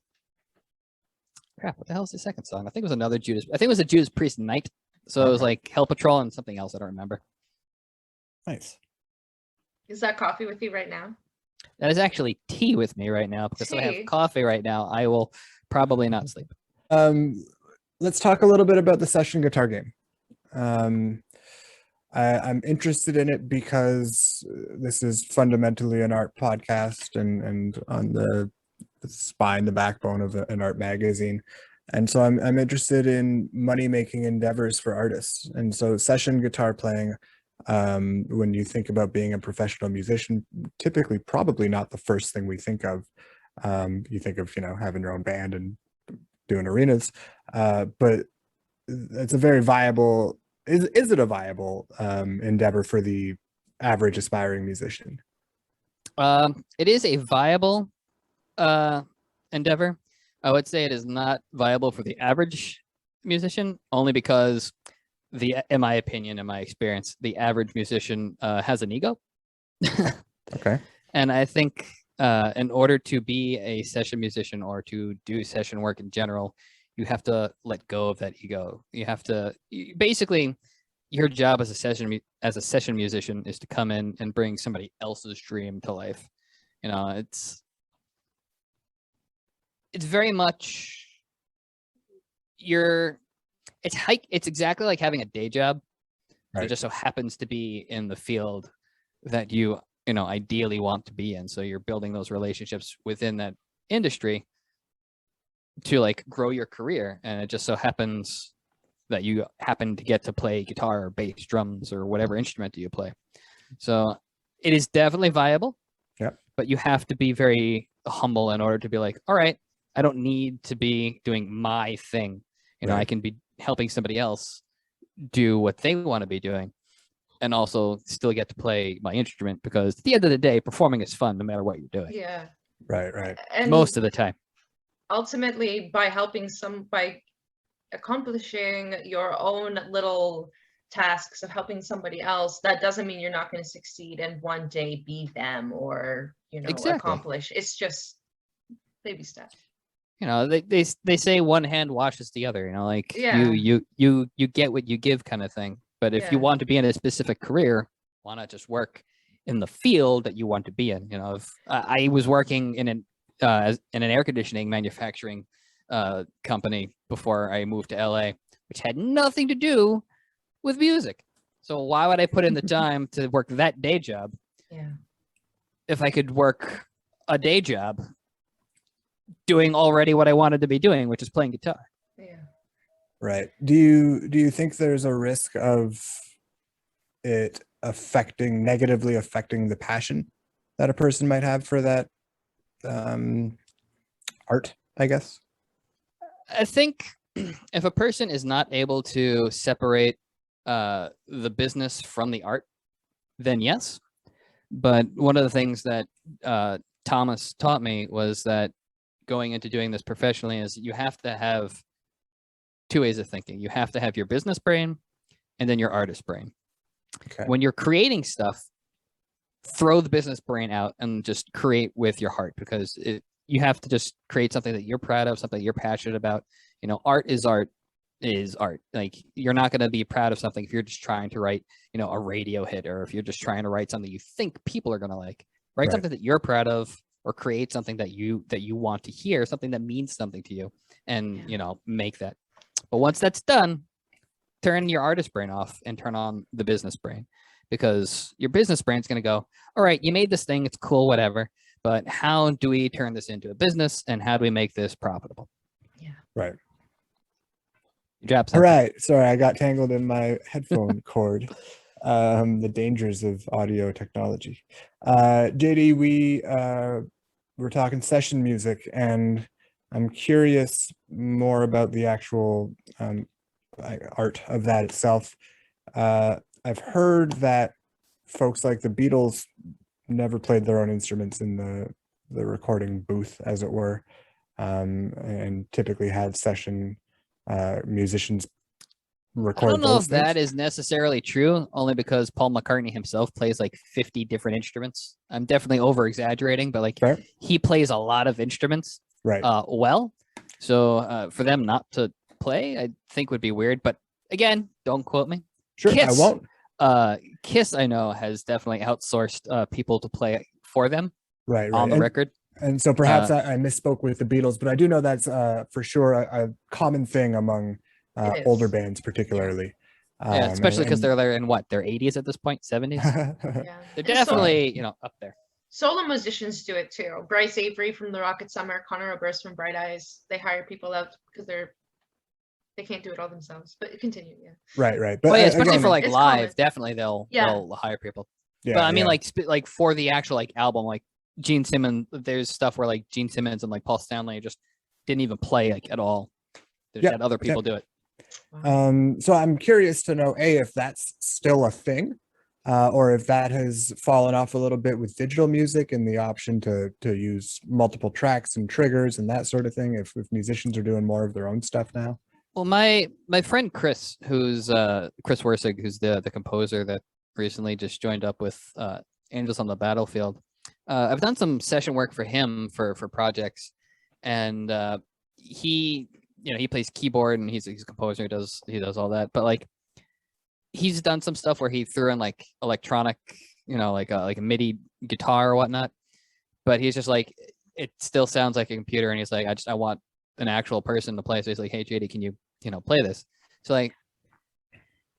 Speaker 2: crap, what the hell is the second song? I think it was another Judas. I think it was a Judas Priest night. So it was like Hell Patrol and something else I don't remember.
Speaker 3: Nice.
Speaker 1: Is that coffee with you right now?
Speaker 2: That is actually tea with me right now, because if I
Speaker 1: Tea?
Speaker 2: have coffee right now, I will probably not sleep.
Speaker 3: Let's talk a little bit about the session guitar game. I'm interested in it because this is fundamentally an art podcast and on the spine, the backbone of an art magazine. And so I'm interested in money-making endeavors for artists. And so session guitar playing, when you think about being a professional musician, typically probably not the first thing we think of. You think of, having your own band and doing arenas, but it's a very viable, is it a viable endeavor for the average aspiring musician?
Speaker 2: It is a viable endeavor. I would say it is not viable for the average musician, only because in my opinion, in my experience, the average musician has an ego.
Speaker 3: Okay.
Speaker 2: And I think in order to be a session musician or to do session work in general, you have to let go of that ego. You have to basically, your job as a session musician is to come in and bring somebody else's dream to life. It's very much it's exactly like having a day job. Right. It just so happens to be in the field that you ideally want to be in. So you're building those relationships within that industry. to like grow your career, and it just so happens that you happen to get to play guitar or bass, drums, or whatever instrument that you play. So it is definitely viable.
Speaker 3: Yep.
Speaker 2: But you have to be very humble in order to be like, all right, I don't need to be doing my thing. You know,
Speaker 3: Right.
Speaker 2: I can be helping somebody else do what they want to be doing, and also still get to play my instrument, because at the end of the day, performing is fun no matter what you're doing.
Speaker 1: Yeah.
Speaker 3: Right.
Speaker 1: And
Speaker 2: Most of the time.
Speaker 1: ultimately, by accomplishing your own little tasks of helping somebody else, that doesn't mean you're not going to succeed and one day be them, or, you know,
Speaker 2: Exactly.
Speaker 1: accomplish. It's just baby steps.
Speaker 2: You know, they say one hand washes the other, you know, like
Speaker 1: Yeah.
Speaker 2: you get what you give kind of thing. But if you
Speaker 1: Yeah.
Speaker 2: want to be in a specific career, why not just work in the field that you want to be in? You know, if I was working in an air conditioning manufacturing company before I moved to LA, which had nothing to do with music. So why would I put in the time to work that day job?
Speaker 1: Yeah.
Speaker 2: If I could work a day job doing already what I wanted to be doing, which is playing guitar.
Speaker 1: Yeah.
Speaker 3: Right. Do you think there's a risk of it negatively affecting the passion that a person might have for that art, I guess?
Speaker 2: I think if a person is not able to separate the business from the art, then yes. But one of the things that Thomas taught me was that going into doing this professionally is you have to have two ways of thinking. You have to have your business brain and then your artist brain.
Speaker 3: Okay.
Speaker 2: When you're creating stuff, throw the business brain out and just create with your heart, because you have to just create something that you're proud of, something you're passionate about. You know, art is art. Like, you're not going to be proud of something if you're just trying to write, you know, a radio hit, or if you're just trying to write something you think people are going to like. Write
Speaker 3: Right.
Speaker 2: something that you're proud of, or create something that you want to hear, something that means something to you, and
Speaker 1: Yeah.
Speaker 2: you know, make that. But once that's done, turn your artist brain off and turn on the business brain, because your business brain's going to go, all right, you made this thing, it's cool, whatever, but how do we turn this into a business, and how do we make this profitable?
Speaker 1: Yeah.
Speaker 3: Right.
Speaker 2: You drop
Speaker 3: All
Speaker 2: something.
Speaker 3: right. Sorry, I got tangled in my headphone cord. The dangers of audio technology. JD, we're talking session music, and I'm curious more about the actual art of that itself. I've heard that folks like the Beatles never played their own instruments in the recording booth, as it were, and typically had session musicians record
Speaker 2: I don't know
Speaker 3: those
Speaker 2: if that
Speaker 3: things.
Speaker 2: is necessarily true, only because Paul McCartney himself plays like 50 different instruments. I'm definitely over exaggerating, but like
Speaker 3: Fair.
Speaker 2: he plays a lot of instruments
Speaker 3: Right.
Speaker 2: well. So for them not to play, I think would be weird. But again, don't quote me.
Speaker 3: Sure, I
Speaker 2: Kiss,
Speaker 3: won't.
Speaker 2: Kiss, I know, has definitely outsourced people to play for them
Speaker 3: Right.
Speaker 2: on the record.
Speaker 3: And so perhaps I misspoke with the Beatles, but I do know that's for sure a common thing among older bands, particularly.
Speaker 2: Yeah, especially because they're in what, their 80s at this point, 70s.
Speaker 1: Yeah.
Speaker 2: They're definitely, you know, up there.
Speaker 1: Solo musicians do it too. Bryce Avery from The Rocket Summer, Conor Oberst from Bright Eyes. They hire people out because they can't do it all themselves. But continue, yeah.
Speaker 3: Right. But
Speaker 2: Well, yeah, especially
Speaker 3: again,
Speaker 2: for like
Speaker 1: it's
Speaker 2: live,
Speaker 1: common.
Speaker 2: definitely they'll hire people.
Speaker 3: yeah,
Speaker 2: But I mean,
Speaker 3: yeah.
Speaker 2: like for the actual like album, like Gene Simmons, there's stuff where like Gene Simmons and like Paul Stanley just didn't even play like at all. They just had other people do it.
Speaker 3: So I'm curious to know, if that's still a thing, or if that has fallen off a little bit with digital music and the option to use multiple tracks and triggers and that sort of thing. If musicians are doing more of their own stuff now.
Speaker 2: Well, my friend Chris, who's Chris Wersig, who's the composer that recently just joined up with Angels on the Battlefield. I've done some session work for him for projects, and he plays keyboard, and he's a composer. He does all that, but like he's done some stuff where he threw in like electronic, like a MIDI guitar or whatnot. But he's just like, it still sounds like a computer, and he's like, I want an actual person to play. So he's like, hey JD, can you play this? So like,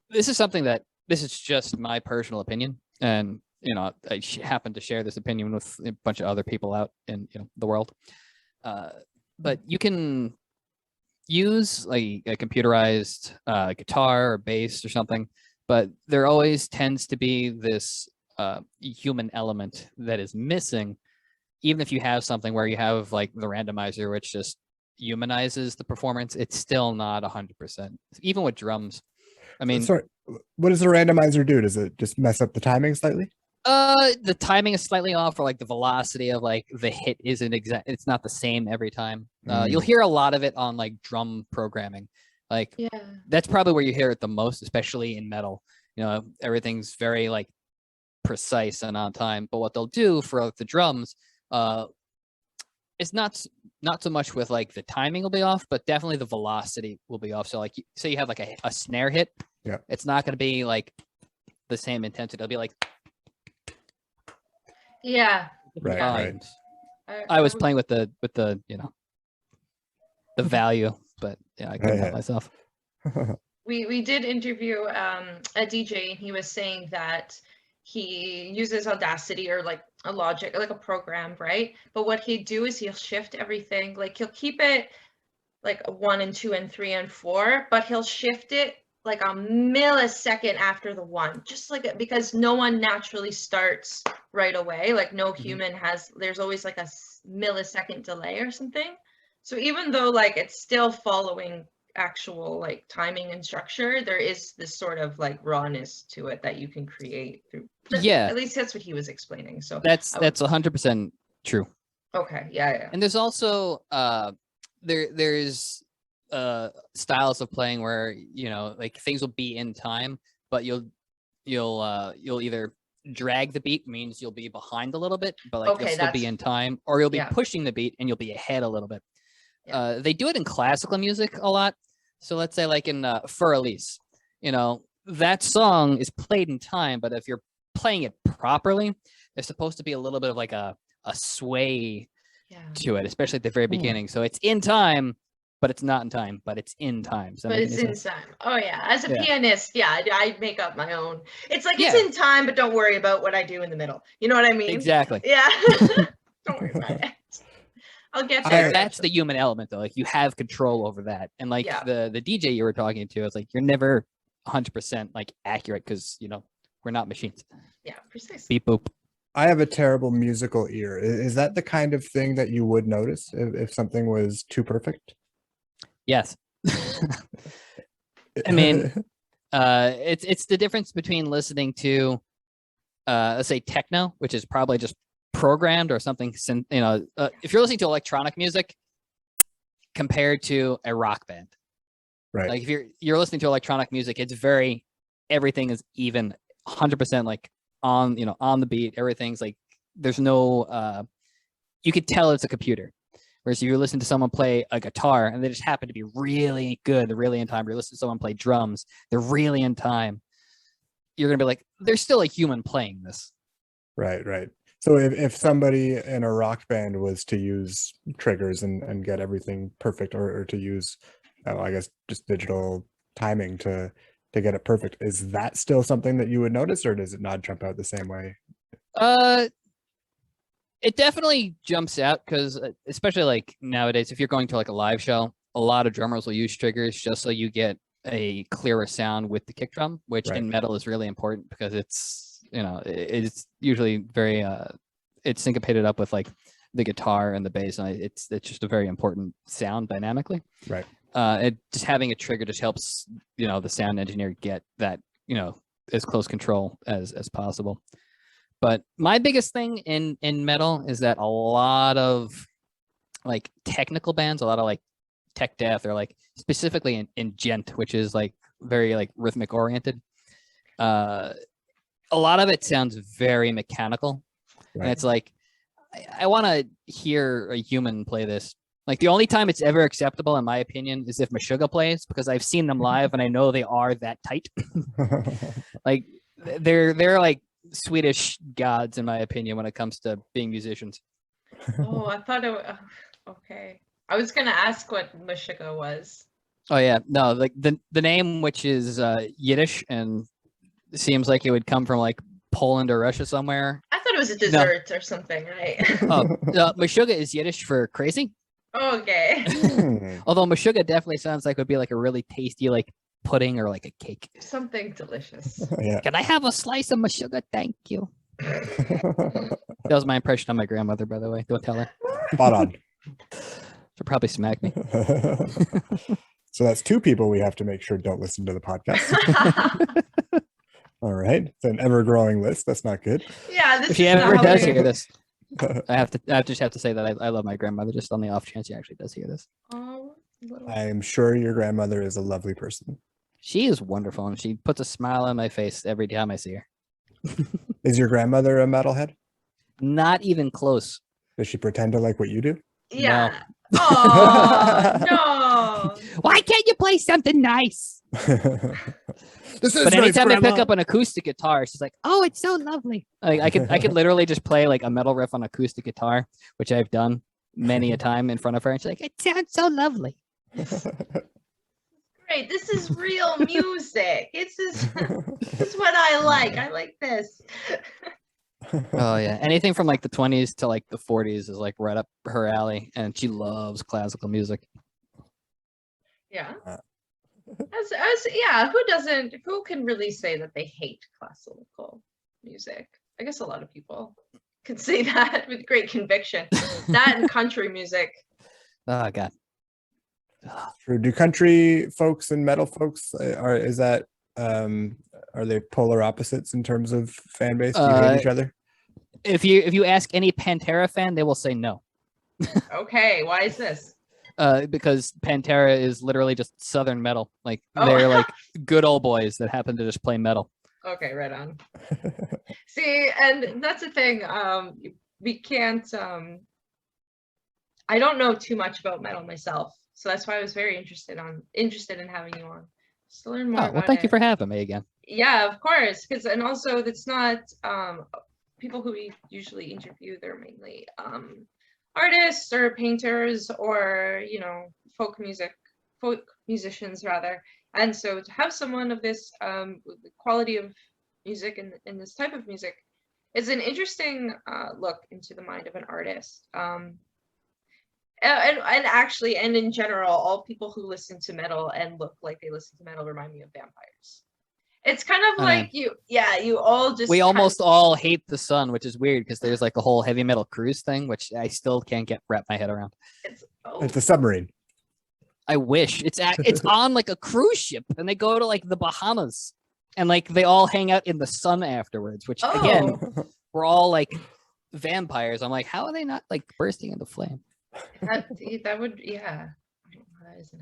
Speaker 2: this is just my personal opinion, and I happen to share this opinion with a bunch of other people out in the world. But you can use like a computerized guitar or bass or something, but there always tends to be this human element that is missing. Even if you have something where you have like the randomizer, which just humanizes the performance, it's still not 100%. Even with drums. I mean,
Speaker 3: sorry, what does the randomizer do? Does it just mess up the timing slightly?
Speaker 2: The timing is slightly off, or like the velocity of like the hit isn't exact. It's not the same every time. You'll hear a lot of it on like drum programming. Like that's probably where you hear it the most, especially in metal. You know, everything's very like precise and on time. But what they'll do for like, the drums, it's not so much with like the timing will be off, but definitely the velocity will be off. So like, say you have like a snare hit, it's not going to be like the same intensity. It'll be like.
Speaker 3: Right.
Speaker 2: I was playing with the you know the value, but yeah, I couldn't help myself.
Speaker 1: We did interview a DJ, and he was saying that he uses Audacity or like a Logic, like a program, right? But what he'd do is he'll shift everything. Like he'll keep it like 1 and 2 and 3 and 4, but he'll shift it like a millisecond after the 1, just like, because no one naturally starts right away. Like no human has, there's always like a millisecond delay or something. So even though like it's still following actual like timing and structure, there is this sort of like rawness to it that you can create through. At least that's what he was explaining. So
Speaker 2: that's 100% true.
Speaker 1: Okay. Yeah.
Speaker 2: And there's also there's styles of playing where, you know, like things will be in time, but you'll either drag the beat, means you'll be behind a little bit, but like you'll still be in time, or you'll be pushing the beat and you'll be ahead a little bit. They do it in classical music a lot. So let's say like in For Elise, you know, that song is played in time, but if you're playing it properly, there's supposed to be a little bit of like a sway to it, especially at the very beginning. So it's in time, but it's not in time, but it's in time.
Speaker 1: But it's in time. Oh yeah. As a pianist, I make up my own. It's like it's in time, but don't worry about what I do in the middle. You know what I mean?
Speaker 2: Exactly.
Speaker 1: Yeah. Don't worry about it. I'll get there.
Speaker 2: That's the human element though. Like you have control over that. And like the DJ you were talking to, it's like you're never 100% like accurate because, you know, we're not machines.
Speaker 1: Yeah, precisely.
Speaker 2: Beep boop.
Speaker 3: I have a terrible musical ear. Is that the kind of thing that you would notice if something was too perfect?
Speaker 2: Yes. I mean, it's the difference between listening to, let's say techno, which is probably just programmed or something. You know, if you're listening to electronic music compared to a rock band,
Speaker 3: right?
Speaker 2: Like if you're listening to electronic music, it's everything is even 100% like on the beat. Everything's like there's no you could tell it's a computer. Whereas if you listen to someone play a guitar and they just happen to be really good, they're really in time. Or you listen to someone play drums, they're really in time. You're gonna be like, there's still a human playing this.
Speaker 3: Right. So if somebody in a rock band was to use triggers and get everything perfect, or to use, I guess, just digital timing to get it perfect, is that still something that you would notice, or does it not jump out the same way?
Speaker 2: It definitely jumps out because especially like nowadays, if you're going to like a live show, a lot of drummers will use triggers just so you get a clearer sound with the kick drum, which in metal is really important because it's, you know, it's usually very, it's syncopated up with like the guitar and the bass, and it's just a very important sound dynamically.
Speaker 3: Right.
Speaker 2: Just having a trigger just helps, you know, the sound engineer get that, you know, as close control as possible. But my biggest thing in metal is that a lot of like technical bands, a lot of like tech death, or like specifically in gent, which is like very like rhythmic oriented. A lot of it sounds very mechanical. Right. And it's like, I want to hear a human play this. Like the only time it's ever acceptable, in my opinion, is if Meshuggah plays, because I've seen them live and I know they are that tight. Like they're like Swedish gods, in my opinion, when it comes to being musicians.
Speaker 1: Oh, I thought it was, okay. I was gonna ask what Meshuggah was.
Speaker 2: Oh yeah, no, like the name, which is Yiddish, and it seems like it would come from like Poland or Russia somewhere.
Speaker 1: I thought it was a dessert or something, right?
Speaker 2: Meshuggah is Yiddish for crazy.
Speaker 1: Okay.
Speaker 2: Although Meshuggah definitely sounds like it would be like a really tasty like pudding or like a cake.
Speaker 1: Something delicious.
Speaker 3: Yeah.
Speaker 2: Can I have a slice of Meshuggah? Thank you. That was my impression of my grandmother, by the way. Don't tell her.
Speaker 3: Spot on.
Speaker 2: She'll probably smack me.
Speaker 3: So that's 2 people we have to make sure don't listen to the podcast. All right. It's an ever-growing list. That's not good.
Speaker 1: Yeah, this
Speaker 2: If she
Speaker 1: is
Speaker 2: ever
Speaker 1: not
Speaker 2: does
Speaker 1: how we-
Speaker 2: hear this, I just have to say that I love my grandmother just on the off chance she actually does hear this.
Speaker 1: Oh, little-
Speaker 3: I'm sure your grandmother is a lovely person.
Speaker 2: She is wonderful and she puts a smile on my face every time I see her.
Speaker 3: Is your grandmother a metalhead?
Speaker 2: Not even close.
Speaker 3: Does she pretend to like what you do?
Speaker 1: Yeah. Oh no.
Speaker 2: Why can't you play something nice?
Speaker 3: This is
Speaker 2: But
Speaker 3: nice,
Speaker 2: anytime I pick
Speaker 3: Grandma.
Speaker 2: up an acoustic guitar, she's like, "Oh, it's so lovely." Like I could literally just play like a metal riff on acoustic guitar, which I've done many a time in front of her, and she's like, "It sounds so lovely."
Speaker 1: Great. This is real music. This is what I like. I like this.
Speaker 2: Oh yeah, anything from like the 20s to like the 40s is like right up her alley, and she loves classical music.
Speaker 1: Yeah.
Speaker 3: Uh.
Speaker 1: Yeah, who can really say that they hate classical music? I guess a lot of people can say that with great conviction. That and country music.
Speaker 2: Oh god.
Speaker 3: True. Do country folks and metal folks are they polar opposites in terms of fan base? Do you hate each other?
Speaker 2: If you ask any Pantera fan, they will say no.
Speaker 1: Okay, why is this?
Speaker 2: Because Pantera is literally just Southern metal. Like
Speaker 1: Oh.
Speaker 2: they're like good old boys that happen to just play metal.
Speaker 1: Okay, right on. See, and that's the thing. We can't. I don't know too much about metal myself, so that's why I was very interested in having you on, just to learn more.
Speaker 2: Oh, well,
Speaker 1: about
Speaker 2: thank you
Speaker 1: it.
Speaker 2: for having me again.
Speaker 1: Yeah, of course, and also it's not people who we usually interview. They're mainly artists or painters or folk musicians rather. And so to have someone of this quality of music and this type of music is an interesting look into the mind of an artist. And actually, and in general, all people who listen to metal and look like they listen to metal remind me of vampires. It's kind of like you all just.
Speaker 2: We almost all hate the sun, which is weird because there's like a whole heavy metal cruise thing, which I still can't wrap my head around.
Speaker 3: It's a submarine.
Speaker 2: I wish it's on like a cruise ship, and they go to like the Bahamas, and like they all hang out in the sun afterwards. Which again, we're all like vampires. I'm like, how are they not like bursting into flame?
Speaker 1: That would, yeah. I don't know why that isn't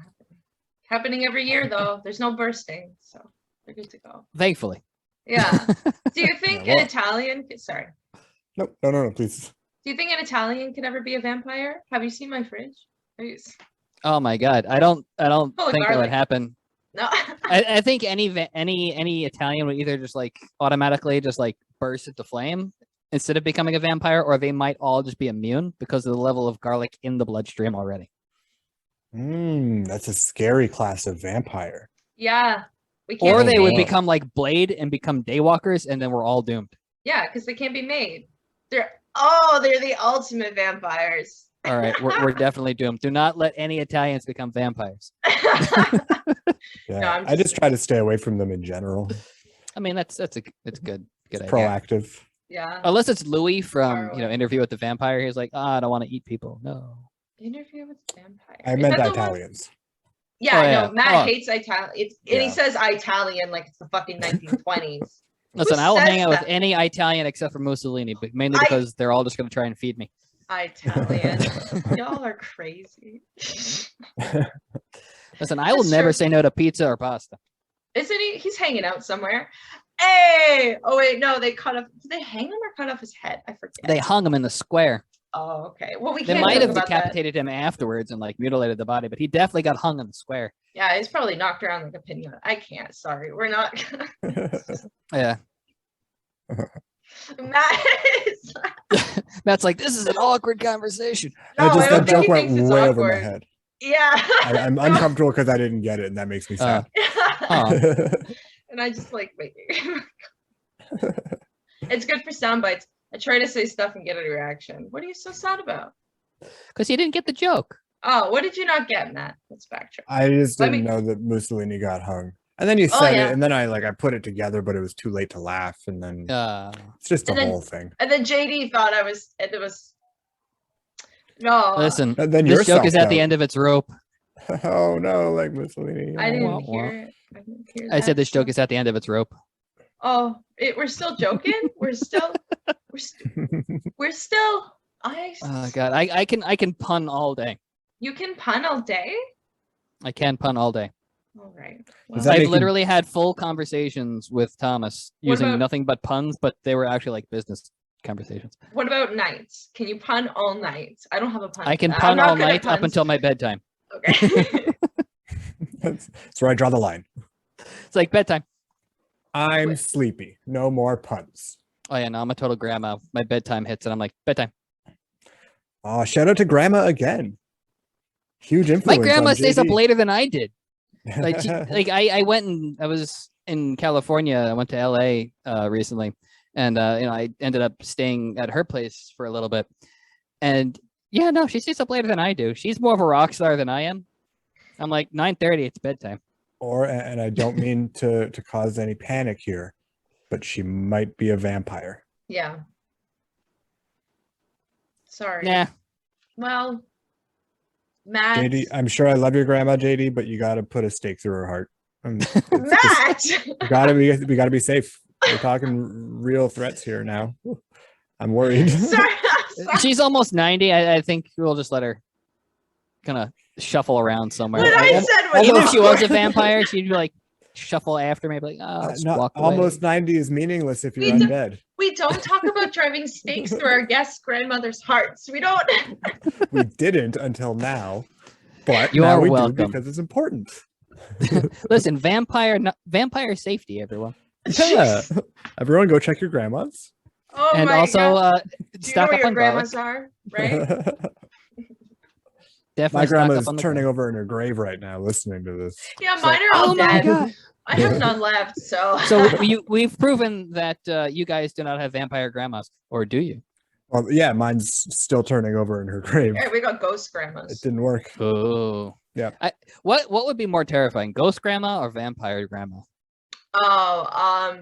Speaker 1: happening every year though. There's no bursting, so we're good to go.
Speaker 2: Thankfully.
Speaker 1: Yeah. Do you think
Speaker 3: Yeah,
Speaker 1: an Italian? Sorry.
Speaker 3: Nope. No, please.
Speaker 1: Do you think an Italian could ever be a vampire? Have you seen my fridge?
Speaker 2: Oh my god, I don't
Speaker 1: Full of
Speaker 2: think that
Speaker 1: garlic.
Speaker 2: would happen.
Speaker 1: No.
Speaker 2: I think any Italian would either just like automatically just like burst into flame instead of becoming a vampire, or they might all just be immune because of the level of garlic in the bloodstream already.
Speaker 3: That's a scary class of vampire.
Speaker 1: Yeah. We can't
Speaker 2: Or
Speaker 1: be
Speaker 2: they would
Speaker 1: made.
Speaker 2: become like Blade and become daywalkers, and then we're all doomed.
Speaker 1: Yeah, because they can't be made. They're the ultimate vampires.
Speaker 2: All right, we're definitely doomed. Do not let any Italians become vampires.
Speaker 3: Yeah,
Speaker 1: I'm
Speaker 3: I just try to stay away from them in general.
Speaker 2: I mean, it's good idea.
Speaker 3: Proactive.
Speaker 1: Yeah.
Speaker 2: Unless it's Louis from
Speaker 1: Far away.
Speaker 2: Interview with the Vampire. He's like, I don't want to eat people. No.
Speaker 1: Interview with vampire.
Speaker 3: I
Speaker 1: Is
Speaker 3: meant
Speaker 1: that the one-
Speaker 3: Italians.
Speaker 1: Yeah,
Speaker 2: Oh,
Speaker 1: I
Speaker 2: yeah.
Speaker 1: know. Matt
Speaker 2: Oh.
Speaker 1: hates Italian. And
Speaker 3: Yeah.
Speaker 1: he says Italian like it's the fucking 1920s.
Speaker 2: Listen, I will hang
Speaker 1: says
Speaker 2: out with
Speaker 1: that?
Speaker 2: any Italian except for Mussolini, but mainly
Speaker 1: I-
Speaker 2: because they're all just going to try and feed me.
Speaker 1: Italian. Y'all are crazy.
Speaker 2: Listen, I will
Speaker 1: That's
Speaker 2: never
Speaker 1: true.
Speaker 2: say no to pizza or pasta.
Speaker 1: Isn't he? He's hanging out somewhere. Hey! Oh wait, no, they cut off. Did they hang him or cut off his head? I forget.
Speaker 2: They hung him in the square.
Speaker 1: Oh, okay. Well, we
Speaker 2: They
Speaker 1: can't
Speaker 2: might
Speaker 1: talk
Speaker 2: have
Speaker 1: about that.
Speaker 2: decapitated him afterwards and like mutilated the body, but he definitely got hung in the square.
Speaker 1: Yeah, he's probably knocked around like a pinata. I can't. Sorry, we're not.
Speaker 2: Yeah.
Speaker 1: Matt is.
Speaker 2: Matt's like, this is an awkward conversation.
Speaker 1: No, I
Speaker 3: that
Speaker 1: don't think
Speaker 3: joke
Speaker 1: he
Speaker 3: went
Speaker 1: thinks it's
Speaker 3: way over my
Speaker 1: awkward.
Speaker 3: head.
Speaker 1: Yeah.
Speaker 3: I'm uncomfortable because I didn't get it, and that makes me sad.
Speaker 2: Oh.
Speaker 1: And I just like waiting. It's good for sound bites. I try to say stuff and get a reaction. What are you so sad about?
Speaker 2: Because he didn't get the joke.
Speaker 1: Oh, what did you not get, Matt? Let's backtrack.
Speaker 3: I just didn't know that Mussolini got hung. And then you said it, and then I put it together, but it was too late to laugh, and then it's just a whole thing.
Speaker 1: And then JD thought it was no.
Speaker 2: Listen,
Speaker 3: then
Speaker 2: this joke is at the end of its rope.
Speaker 3: Oh no, like Mussolini.
Speaker 1: I didn't hear it.
Speaker 2: I said this joke is at the end of its rope.
Speaker 1: Oh, we're still joking. we're still.
Speaker 2: Oh God, I can pun all day.
Speaker 1: You can pun all day?
Speaker 2: I can pun all day.
Speaker 1: All right.
Speaker 3: Well,
Speaker 2: I've literally had full conversations with Thomas using nothing but puns, but they were actually like business conversations.
Speaker 1: What about nights? Can you pun all night? I don't have a pun.
Speaker 2: I can pun all night up until my bedtime.
Speaker 1: Okay.
Speaker 3: That's where I draw the line.
Speaker 2: It's like bedtime.
Speaker 3: I'm sleepy. No more puns.
Speaker 2: Oh yeah, no, I'm a total grandma. My bedtime hits and I'm like, bedtime.
Speaker 3: Oh, shout out to grandma again. Huge influence.
Speaker 2: My grandma
Speaker 3: on
Speaker 2: stays
Speaker 3: JD.
Speaker 2: up later than I did. Like, I went and I was in California. I went to LA recently, and I ended up staying at her place for a little bit. And yeah, no, she stays up later than I do. She's more of a rock star than I am. I'm like 9:30. It's bedtime.
Speaker 3: And I don't mean to cause any panic here, but she might be a vampire.
Speaker 1: Yeah. Sorry.
Speaker 2: Yeah.
Speaker 1: Well, Matt.
Speaker 3: JD, I'm sure I love your grandma, JD, but you got to put a stake through her heart.
Speaker 1: Matt.
Speaker 3: We got to be safe. We're talking real threats here now. I'm worried.
Speaker 1: Sorry.
Speaker 2: She's almost 90. I think we'll just let her kind of shuffle around somewhere.
Speaker 1: What I said was
Speaker 2: even if she was a vampire, she'd be like shuffle after me, like, oh, walk away.
Speaker 3: Almost 90 is meaningless if you're undead.
Speaker 1: We don't talk about driving stakes through our guest grandmother's hearts. We don't.
Speaker 3: We didn't until now, but
Speaker 2: you
Speaker 3: now
Speaker 2: are
Speaker 3: we
Speaker 2: welcome
Speaker 3: do because it's important.
Speaker 2: Listen, vampire safety, everyone.
Speaker 3: Yeah, everyone, go check your grandmas.
Speaker 1: Oh
Speaker 2: and
Speaker 1: my
Speaker 2: also,
Speaker 1: gosh. Do you
Speaker 2: stock
Speaker 1: know
Speaker 2: up
Speaker 1: where your
Speaker 2: on
Speaker 1: grandmas
Speaker 2: garlic.
Speaker 1: are, right?
Speaker 2: Definitely
Speaker 3: My
Speaker 2: stock
Speaker 3: grandma's
Speaker 2: up on the
Speaker 3: turning
Speaker 2: garlic.
Speaker 3: over in her grave right now, listening to this.
Speaker 1: Yeah, mine are all
Speaker 2: Oh my
Speaker 1: dead.
Speaker 2: God.
Speaker 1: I have none left, so.
Speaker 2: So we've proven that you guys do not have vampire grandmas, or do you?
Speaker 3: Well, yeah, mine's still turning over in her grave.
Speaker 1: Hey, we got ghost
Speaker 3: It
Speaker 1: grandmas.
Speaker 3: didn't work.
Speaker 2: Oh,
Speaker 3: yeah.
Speaker 2: What would be more terrifying, ghost grandma or vampire grandma?
Speaker 1: Oh,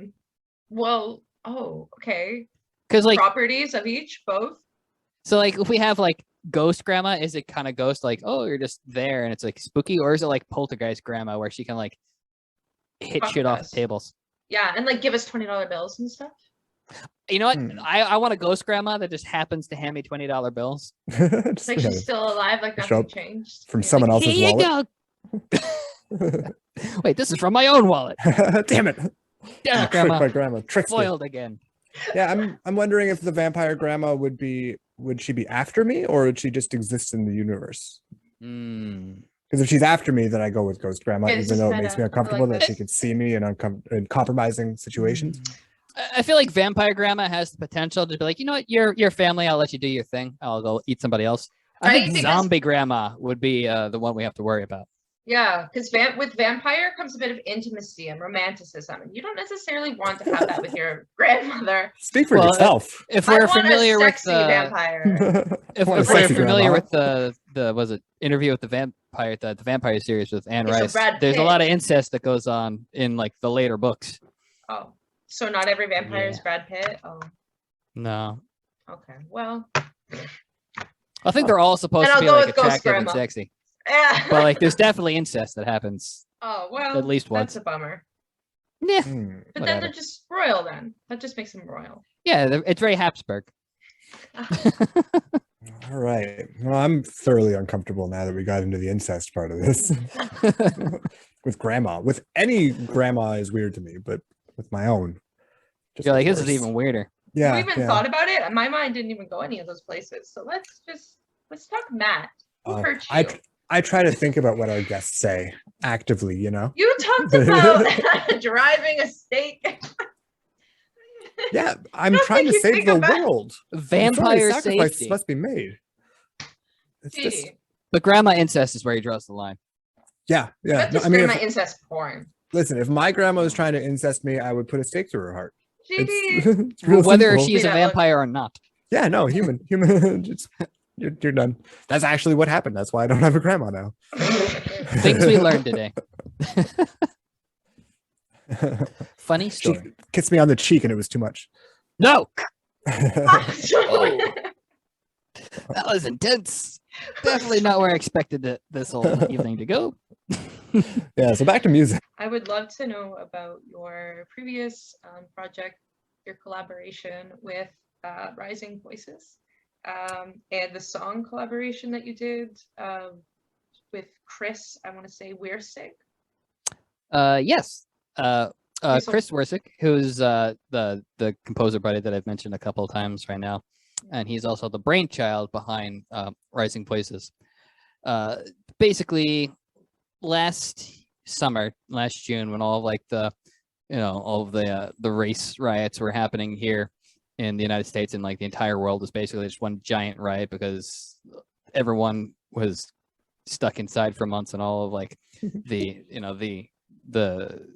Speaker 1: well, okay.
Speaker 2: Because like
Speaker 1: Properties of each, both.
Speaker 2: So like if we have like ghost grandma, is it kind of ghost like, oh, you're just there and it's like spooky, or is it like poltergeist grandma where she can like hit shit off the tables?
Speaker 1: Yeah, and like give us $20 bills and stuff.
Speaker 2: You know what? I want a ghost grandma that just happens to hand me $20 bills.
Speaker 1: Like she's still alive, like nothing changed.
Speaker 3: From someone else's
Speaker 2: Here
Speaker 3: wallet.
Speaker 2: you go. Wait, this is from my own wallet.
Speaker 3: Damn it.
Speaker 2: Damn it, grandma.
Speaker 3: My grandma. Tricked me.
Speaker 2: Foiled again.
Speaker 3: Yeah, I'm wondering if the vampire grandma would she be after me, or would she just exist in the universe? Because if she's after me, then I go with ghost grandma, even though it makes me uncomfortable that she could see me in compromising situations.
Speaker 2: I feel like vampire grandma has the potential to be like, you know what, your family, I'll let you do your thing. I'll go eat somebody else. I think zombie grandma would be the one we have to worry about.
Speaker 1: Yeah, because with vampire comes a bit of intimacy and romanticism, and you don't necessarily want to have that with your grandmother.
Speaker 3: Speak for yourself.
Speaker 2: If we're familiar with
Speaker 1: vampire,
Speaker 2: if we're familiar with the was it interview with the vampire series with Anne Rice, there's a lot of incest that goes on in like the later books.
Speaker 1: Oh, so not every vampire is Brad Pitt. Oh,
Speaker 2: no.
Speaker 1: Okay, well,
Speaker 2: I think they're all supposed to be like attractive and sexy.
Speaker 1: Yeah.
Speaker 2: But like there's definitely incest that happens.
Speaker 1: Oh, well,
Speaker 2: at least once.
Speaker 1: That's a bummer.
Speaker 2: Yeah.
Speaker 1: But then they're just royal then. That just makes them royal.
Speaker 2: Yeah, it's very Habsburg.
Speaker 3: All right. Well, I'm thoroughly uncomfortable now that we got into the incest part of this. With grandma. With any grandma is weird to me, but with my own.
Speaker 2: You're like, this is even weirder.
Speaker 3: Yeah.
Speaker 1: You even thought about it? My mind didn't even go any of those places. So let's talk Matt. Who hurt you?
Speaker 3: I try to think about what our guests say actively, you know?
Speaker 1: You talked about driving a stake.
Speaker 3: Yeah, I'm trying to save the world.
Speaker 2: Vampire
Speaker 3: sacrifices
Speaker 2: safety
Speaker 3: must be made.
Speaker 2: But grandma incest is where he draws the line.
Speaker 3: Yeah.
Speaker 1: That's grandma incest porn.
Speaker 3: Listen, if my grandma was trying to incest me, I would put a stake through her heart.
Speaker 1: JD.
Speaker 3: It's real
Speaker 2: whether
Speaker 3: simple.
Speaker 2: she's a vampire or not.
Speaker 3: Yeah, no, human. You're done. That's actually what happened. That's why I don't have a grandma now.
Speaker 2: Things we learned today. Funny story.
Speaker 3: She kissed me on the cheek and it was too much.
Speaker 2: No.
Speaker 1: Oh.
Speaker 2: That was intense. Definitely not where I expected this whole evening to go.
Speaker 3: Yeah, so back to music.
Speaker 1: I would love to know about your previous project, your collaboration with Rising Voices, and the song collaboration that you did with Chris, I want to say Weirsick.
Speaker 2: Yes. Chris Wersick, who's the composer buddy that I've mentioned a couple of times right now. And he's also the brainchild behind Rising Voices. Basically, last June, when all of like all of the race riots were happening here in the United States, and like the entire world was basically just one giant riot because everyone was stuck inside for months, and all of like the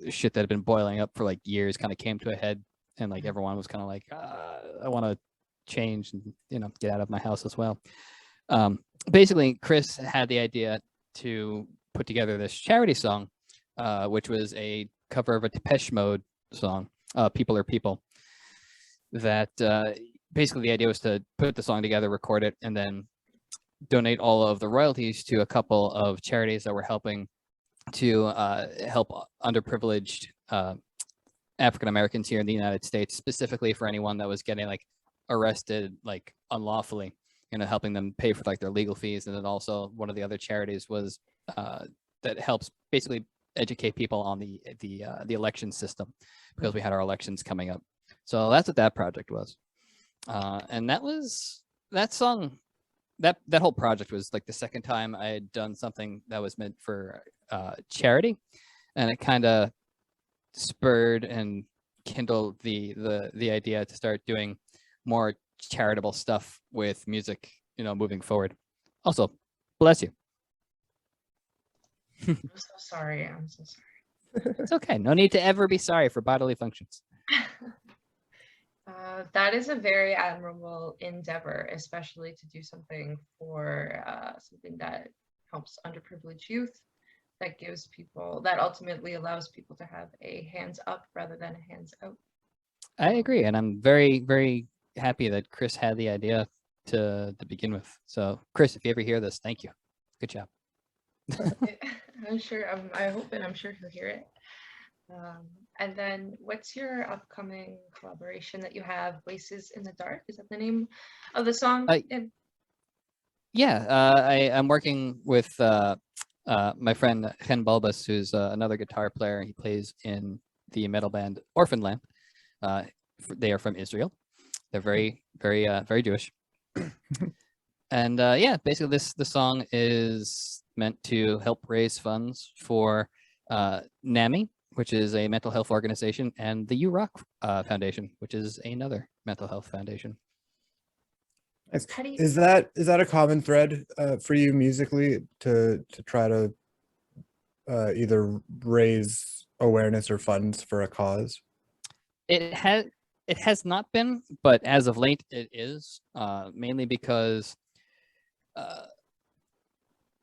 Speaker 2: shit that had been boiling up for like years kind of came to a head, and like everyone was kind of like, I want to change and get out of my house as well. Basically, Chris had the idea to put together this charity song, which was a cover of a Depeche Mode song, People Are People, that basically the idea was to put the song together, record it, and then donate all of the royalties to a couple of charities that were helping to help underprivileged African Americans here in the United States, specifically for anyone that was getting like arrested like unlawfully, helping them pay for like their legal fees. And then also one of the other charities was that helps basically educate people on the election system, because we had our elections coming up. So that's what that project was. And that song, that whole project was like the second time I had done something that was meant for charity, and it kind of spurred and kindled the idea to start doing more charitable stuff with music, moving forward. Also, bless you.
Speaker 1: I'm so sorry.
Speaker 2: It's okay. No need to ever be sorry for bodily functions.
Speaker 1: That is a very admirable endeavor, especially to do something for something that helps underprivileged youth, that ultimately allows people to have a hands up rather than a hands out.
Speaker 2: I agree. And I'm very, very happy that Chris had the idea to begin with. So Chris, if you ever hear this, thank you. Good job.
Speaker 1: I'm sure, I hope, and I'm sure he'll hear it. And then what's your upcoming collaboration that you have? Voices in the Dark, is that the name of the song?
Speaker 2: I'm working with my friend Ken Bulbus, who's another guitar player. He plays in the metal band Orphan Lamp. They are from Israel. They're very, very, very Jewish. And basically the song is meant to help raise funds for NAMI, which is a mental health organization, and the URock Foundation, which is another mental health foundation.
Speaker 3: Is that a common thread for you musically to try to either raise awareness or funds for a cause?
Speaker 2: It has not been, but as of late it is, mainly because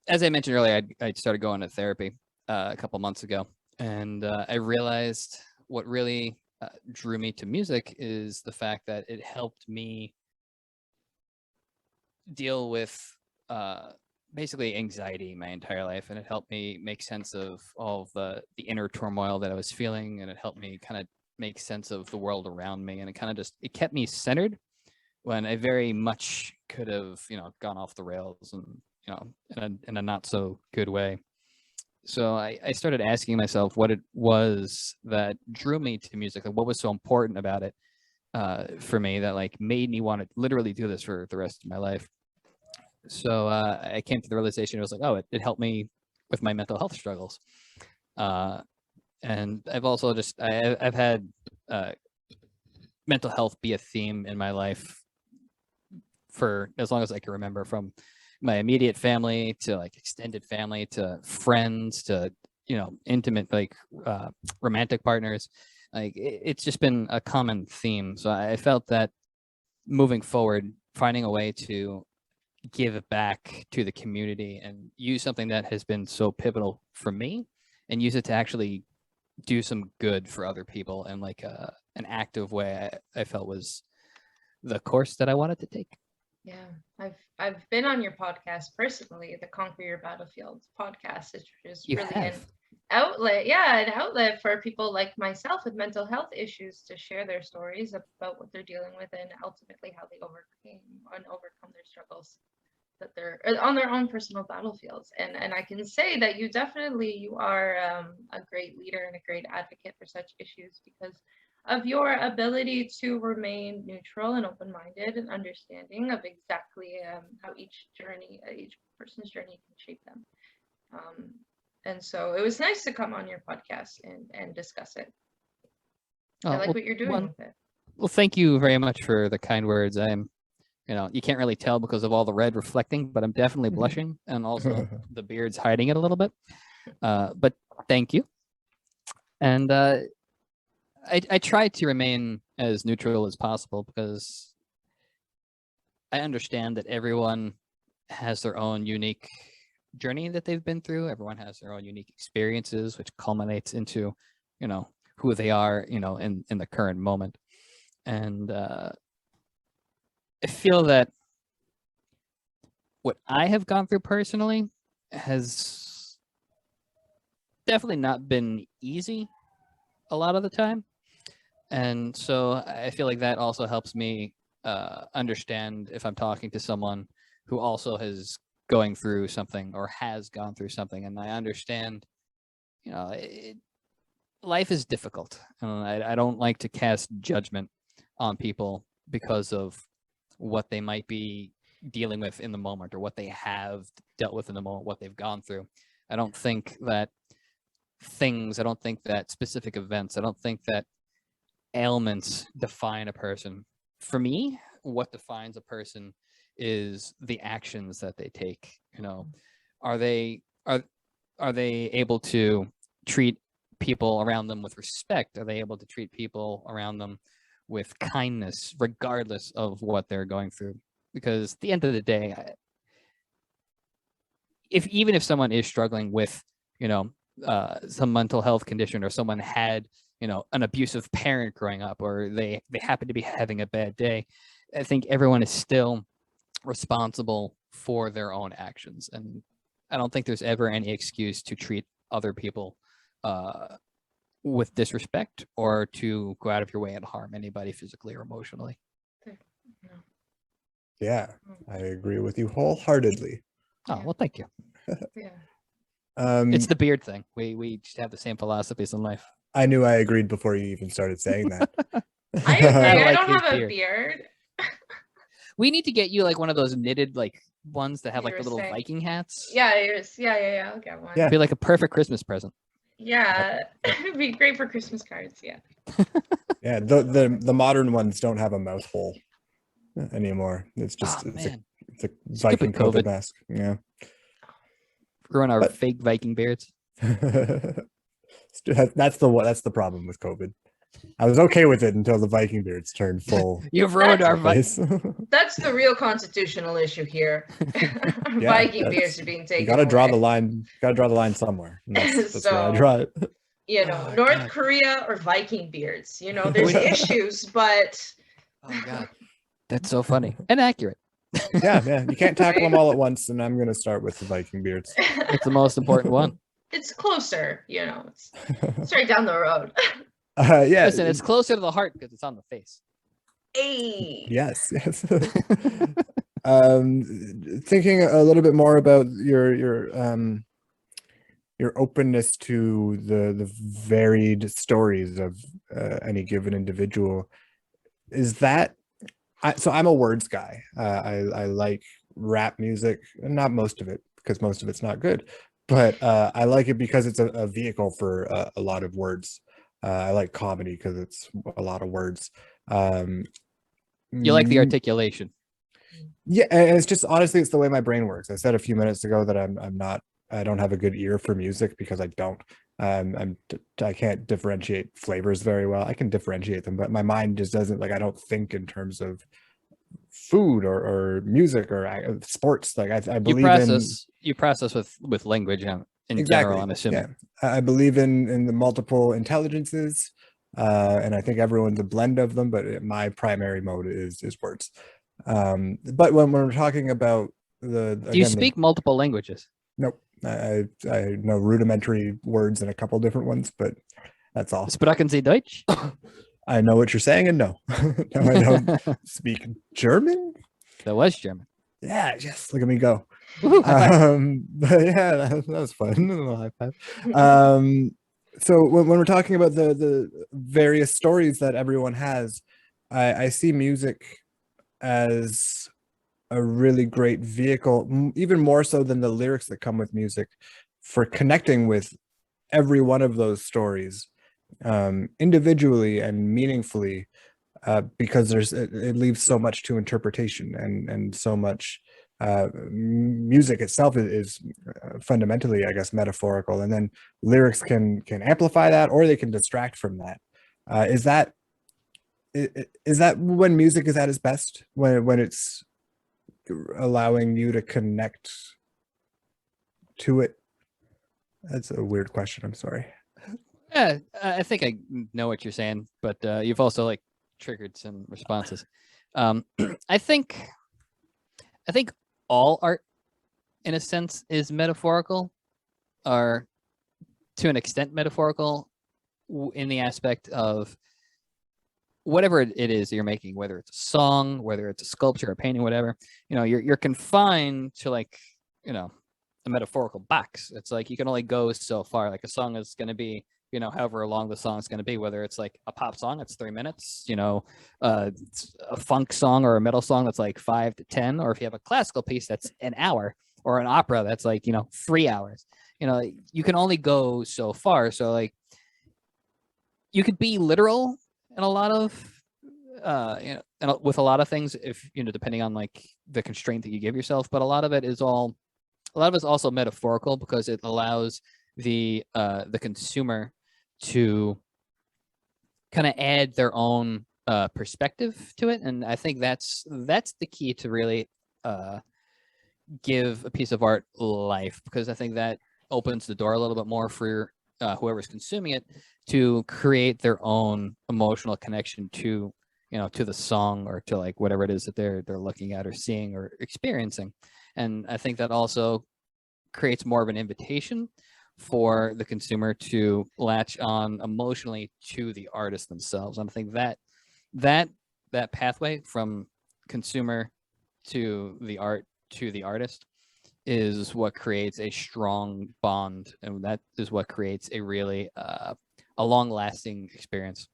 Speaker 2: as I mentioned earlier, I started going to therapy a couple months ago, and I realized what really drew me to music is the fact that it helped me deal with basically anxiety my entire life, and it helped me make sense of all of the inner turmoil that I was feeling, and it helped me kind of make sense of the world around me, and it kept me centered when I very much could have gone off the rails, and in a not so good way. So I started asking myself what it was that drew me to music, like what was so important about it for me that like made me want to literally do this for the rest of my life. So I came to the realization, it was like, oh, it helped me with my mental health struggles. And I've also I've had mental health be a theme in my life for as long as I can remember, from my immediate family to like extended family to friends to intimate like romantic partners. Like it's just been a common theme. So I felt that moving forward, finding a way to give back to the community and use something that has been so pivotal for me and use it to actually do some good for other people in like an active way. I felt was the course that I wanted to take.
Speaker 1: Yeah, I've been on your podcast personally, the Conquer Your Battlefield podcast, which is
Speaker 2: You
Speaker 1: really
Speaker 2: have.
Speaker 1: an outlet for people like myself with mental health issues to share their stories about what they're dealing with and ultimately how they overcome their struggles that they're on their own personal battlefields. And I can say that you are a great leader and a great advocate for such issues because of your ability to remain neutral and open-minded and understanding of exactly how each person's journey can shape them. And so it was nice to come on your podcast and discuss it. I like what you're doing with it.
Speaker 2: Well, thank you very much for the kind words. You can't really tell because of all the red reflecting, but I'm definitely blushing, and also the beard's hiding it a little bit. But thank you. And I try to remain as neutral as possible because I understand that everyone has their own unique journey that they've been through. Everyone has their own unique experiences, which culminates into, who they are, in the current moment. And I feel that what I have gone through personally has definitely not been easy a lot of the time. And so I feel like that also helps me understand if I'm talking to someone who also is going through something or has gone through something. And I understand, life is difficult. And I don't like to cast judgment on people because of what they might be dealing with in the moment or what they have dealt with in the moment, what they've gone through. I don't think that specific events, I don't think that ailments define a person. For me, what defines a person is the actions that they take. Are they able to treat people around them with respect? Are they able to treat people around them with kindness, regardless of what they're going through? Because at the end of the day, even if someone is struggling with, some mental health condition, or someone had, an abusive parent growing up, or they happen to be having a bad day, I think everyone is still responsible for their own actions. And I don't think there's ever any excuse to treat other people with disrespect or to go out of your way and harm anybody physically or emotionally.
Speaker 3: Yeah, I agree with you wholeheartedly.
Speaker 2: Oh, well, thank you.
Speaker 1: Yeah.
Speaker 2: It's the beard thing. We just have the same philosophies in life.
Speaker 3: I knew I agreed before you even started saying that.
Speaker 1: I agree. I
Speaker 2: like
Speaker 1: don't
Speaker 2: his
Speaker 1: have a
Speaker 2: beard.
Speaker 1: beard.
Speaker 2: We need to get you like one of those knitted like ones that have
Speaker 1: You
Speaker 2: like the
Speaker 1: were
Speaker 2: little
Speaker 1: saying.
Speaker 2: Viking hats.
Speaker 1: Yeah, I'll get one.
Speaker 3: Yeah.
Speaker 2: It'd be like a perfect Christmas present.
Speaker 1: Yeah, it'd be great for Christmas cards. Yeah.
Speaker 3: Yeah, the modern ones don't have a mouth hole anymore. It's just it's a Viking
Speaker 2: COVID.
Speaker 3: COVID mask. Yeah.
Speaker 2: Growing our fake Viking beards.
Speaker 3: That's the problem with COVID. I was okay with it until the Viking beards turned full.
Speaker 2: You've ruined our
Speaker 3: face.
Speaker 1: That's the real constitutional issue here.
Speaker 3: Yeah,
Speaker 1: Viking beards are being taken.
Speaker 3: You gotta draw
Speaker 1: away.
Speaker 3: the line. Gotta draw the line somewhere. And that's where I
Speaker 1: So,
Speaker 3: draw it.
Speaker 1: North
Speaker 2: God.
Speaker 1: Korea or Viking beards. There's issues, but
Speaker 2: Oh God, that's so funny and accurate.
Speaker 3: Yeah. You can't tackle them all at once, and I'm gonna start with the Viking beards.
Speaker 2: It's the most important one.
Speaker 1: It's closer. It's right down the road.
Speaker 3: Yeah.
Speaker 2: Listen, it's closer to the heart because it's on the face.
Speaker 1: Hey.
Speaker 3: Yes. Thinking a little bit more about your openness to the varied stories of any given individual. Is that so? I'm a words guy. I like rap music, and not most of it because most of it's not good, but I like it because it's a vehicle for a lot of words. I like comedy because it's a lot of words.
Speaker 2: You like the articulation.
Speaker 3: Yeah, and it's just honestly, it's the way my brain works. I said a few minutes ago that I don't have a good ear for music because I don't. I can't differentiate flavors very well. I can differentiate them, but my mind just doesn't, like, I don't think in terms of food or music or sports. Like I
Speaker 2: You
Speaker 3: believe
Speaker 2: process with language in
Speaker 3: exactly.
Speaker 2: general, I'm assuming.
Speaker 3: Yeah. I believe in the multiple intelligences. And I think everyone's a blend of them, but my primary mode is words. But when we're talking about
Speaker 2: Do you speak multiple languages?
Speaker 3: Nope. I know rudimentary words and a couple different ones, but that's all.
Speaker 2: Sprachen Sie Deutsch?
Speaker 3: I know what you're saying, and no. No, I don't speak German.
Speaker 2: That was German.
Speaker 3: Yeah, yes. Look at me go.
Speaker 2: Woo-hoo, high five.
Speaker 3: But yeah, that was fun. A little high five. So when we're talking about the various stories that everyone has, I see music as a really great vehicle, even more so than the lyrics that come with music, for connecting with every one of those stories individually and meaningfully, because it leaves so much to interpretation, and so much music itself is fundamentally, I guess, metaphorical, and then lyrics can amplify that, or they can distract from that. Is that when music is at its best, when it's allowing you to connect to it? That's a weird question. I'm sorry.
Speaker 2: Yeah, I think I know what you're saying, but you've also like triggered some responses. I think all art, in a sense, is metaphorical, or to an extent metaphorical, in the aspect of whatever it is you're making, whether it's a song, whether it's a sculpture, a painting, whatever. You're confined to, like, a metaphorical box. It's like you can only go so far. Like a song is going to be, however long the song is going to be, whether it's like a pop song, it's 3 minutes, a funk song or a metal song that's like 5 to 10, or if you have a classical piece that's an hour, or an opera that's like, 3 hours, you can only go so far. So like you could be literal in a lot of, and with a lot of things, if, depending on like the constraint that you give yourself, but a lot of it is also metaphorical, because it allows the consumer to kind of add their own perspective to it. And I think that's the key to really give a piece of art life, because I think that opens the door a little bit more for whoever's consuming it to create their own emotional connection to the song, or to like whatever it is that they're looking at or seeing or experiencing. And I think that also creates more of an invitation for the consumer to latch on emotionally to the artist themselves. And I think that pathway from consumer to the art to the artist is what creates a strong bond, and that is what creates a really a long-lasting experience.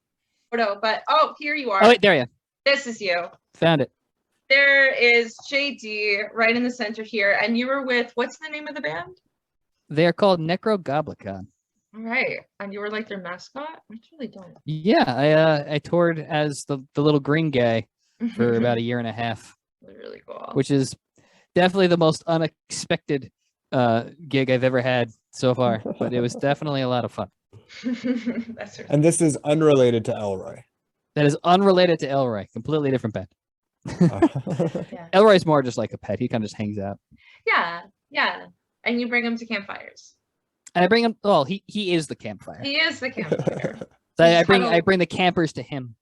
Speaker 1: But here you are.
Speaker 2: Oh wait, there you are.
Speaker 1: This is you.
Speaker 2: Found it.
Speaker 1: There is JD right in the center here, and you were with, what's the name of the band?
Speaker 2: They're called Necrogoblicon.
Speaker 1: All right, and you were like their mascot? I really don't.
Speaker 2: Yeah, I toured as the little green guy for about a year and a half.
Speaker 1: Really cool.
Speaker 2: Which is definitely the most unexpected gig I've ever had so far, but it was definitely a lot of fun.
Speaker 1: That's right.
Speaker 3: And this is unrelated to Elroy.
Speaker 2: That is unrelated to Elroy. Completely different band.
Speaker 1: Yeah.
Speaker 2: Elroy's more just like a pet. He kind of just hangs out.
Speaker 1: Yeah. And you bring him to campfires.
Speaker 2: And I bring him. Well, he is the campfire.
Speaker 1: He is the campfire.
Speaker 2: So I bring the campers to him.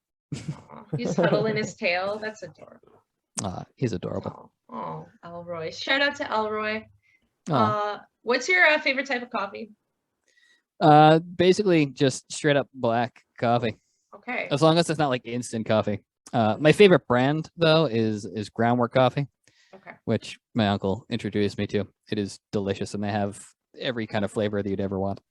Speaker 1: He's huddled in his tail. That's adorable.
Speaker 2: He's adorable.
Speaker 1: Oh, Elroy. Shout out to Elroy.
Speaker 2: Aw.
Speaker 1: What's your favorite type of coffee?
Speaker 2: Basically just straight up black coffee.
Speaker 1: Okay.
Speaker 2: As long as it's not like instant coffee. My favorite brand though is Groundwork Coffee.
Speaker 1: Okay. Which
Speaker 2: my uncle introduced me to. It is delicious, and they have every kind of flavor that you'd ever want.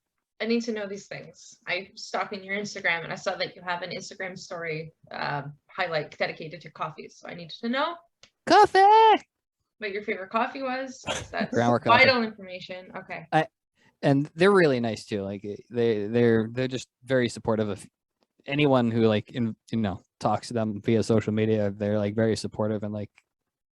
Speaker 1: I need to know these things. I stalking your Instagram, and I saw that you have an Instagram story highlight dedicated to coffee. So I needed to know
Speaker 2: coffee
Speaker 1: what your favorite coffee was. That's
Speaker 2: Groundwork
Speaker 1: vital
Speaker 2: coffee.
Speaker 1: Information. Okay.
Speaker 2: And they're really nice too. Like they're just very supportive of anyone who like talks to them via social media. They're like very supportive, and like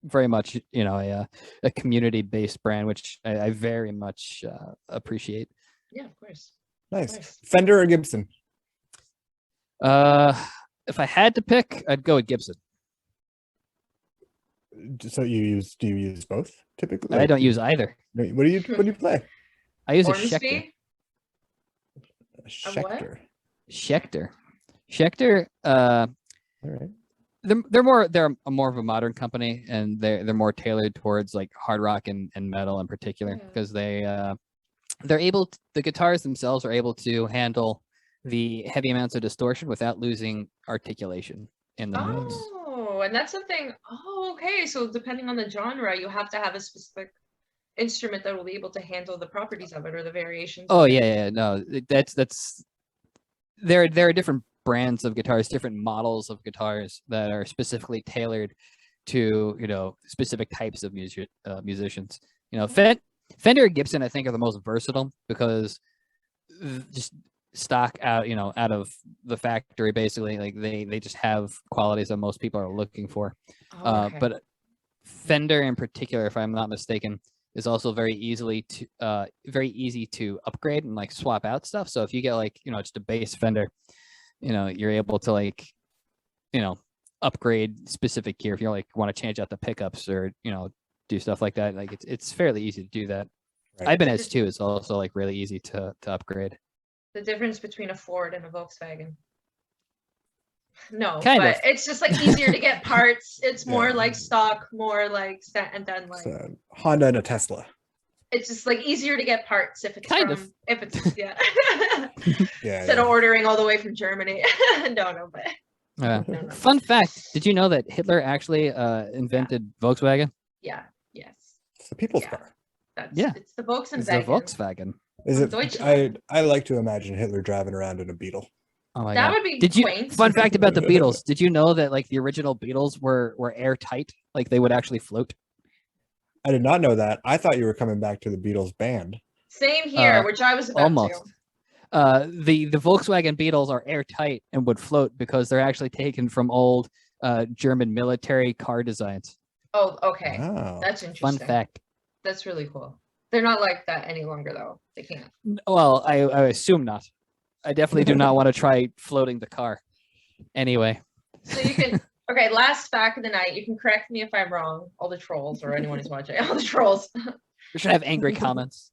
Speaker 2: very much a community-based brand, which I very much appreciate.
Speaker 1: Yeah, of course.
Speaker 3: Nice. Fender or Gibson?
Speaker 2: If I had to pick, I'd go with Gibson.
Speaker 3: So do you use both typically?
Speaker 2: I don't use either.
Speaker 3: What do you play?
Speaker 2: I use a
Speaker 1: Ormsby?
Speaker 2: Schecter.
Speaker 3: A Schecter.
Speaker 2: Schecter. Schecter.
Speaker 3: All right.
Speaker 2: They're more of a modern company, and they're more tailored towards like hard rock and metal in particular, because they're able the guitars themselves are able to handle the heavy amounts of distortion without losing articulation in the notes.
Speaker 1: Oh, and that's something. Oh, okay. So depending on the genre, you have to have a specific instrument that will be able to handle the properties of it or the variations.
Speaker 2: Oh yeah, no, that's there are different brands of guitars, different models of guitars that are specifically tailored to, you know, specific types of musicians. You know, Fender and Gibson, I think, are the most versatile because just stock out of the factory, basically, like they just have qualities that most people are looking for.
Speaker 1: Okay.
Speaker 2: But Fender in particular, if I'm not mistaken, is also very easy to upgrade and like swap out stuff. So if you get like, you know, just a bass Fender, you know, you're able to like, you know, upgrade specific gear if you like want to change out the pickups or, you know, do stuff like that. Like it's fairly easy to do that.
Speaker 3: Right.
Speaker 2: Ibanez too is also like really easy to upgrade.
Speaker 1: The difference between a Ford and a Volkswagen. No,
Speaker 2: Kind
Speaker 1: but
Speaker 2: of.
Speaker 1: it's just like easier to get parts. It's more
Speaker 3: Yeah.
Speaker 1: like stock, more like and then like
Speaker 3: So, Honda and a Tesla.
Speaker 1: it's just like easier to get parts if it's
Speaker 2: Kind
Speaker 1: from
Speaker 2: of.
Speaker 1: if it's
Speaker 3: Yeah.
Speaker 1: instead of ordering all the way from Germany. no, but
Speaker 2: Yeah.
Speaker 1: no.
Speaker 2: Fun fact: did you know that Hitler actually invented Volkswagen?
Speaker 1: Yeah, yes.
Speaker 3: It's the people's
Speaker 1: Yeah.
Speaker 3: car.
Speaker 1: It's the Volkswagen.
Speaker 2: It's a Volkswagen.
Speaker 3: Is
Speaker 1: From
Speaker 3: it?
Speaker 1: Deutschland.
Speaker 3: I like to imagine Hitler driving around in a Beetle.
Speaker 2: Oh my
Speaker 1: That
Speaker 2: god!
Speaker 1: would be
Speaker 2: Did you?
Speaker 1: quaint.
Speaker 2: Fun fact about the Beatles: did you know that like the original Beatles were airtight? Like they would actually float.
Speaker 3: I did not know that. I thought you were coming back to the Beatles band.
Speaker 1: Same here, which I was about
Speaker 2: Almost.
Speaker 1: to.
Speaker 2: The Volkswagen Beetles are airtight and would float because they're actually taken from old German military car designs.
Speaker 1: Oh, okay.
Speaker 3: Wow.
Speaker 1: That's interesting.
Speaker 2: Fun fact.
Speaker 1: That's really cool. They're not like that any longer, though. They can't.
Speaker 2: Well, I assume not. I definitely do not want to try floating the car. Anyway.
Speaker 1: So you can. Okay, last fact of the night. You can correct me if I'm wrong. All the trolls or anyone who's watching. All the trolls.
Speaker 2: We should have angry comments.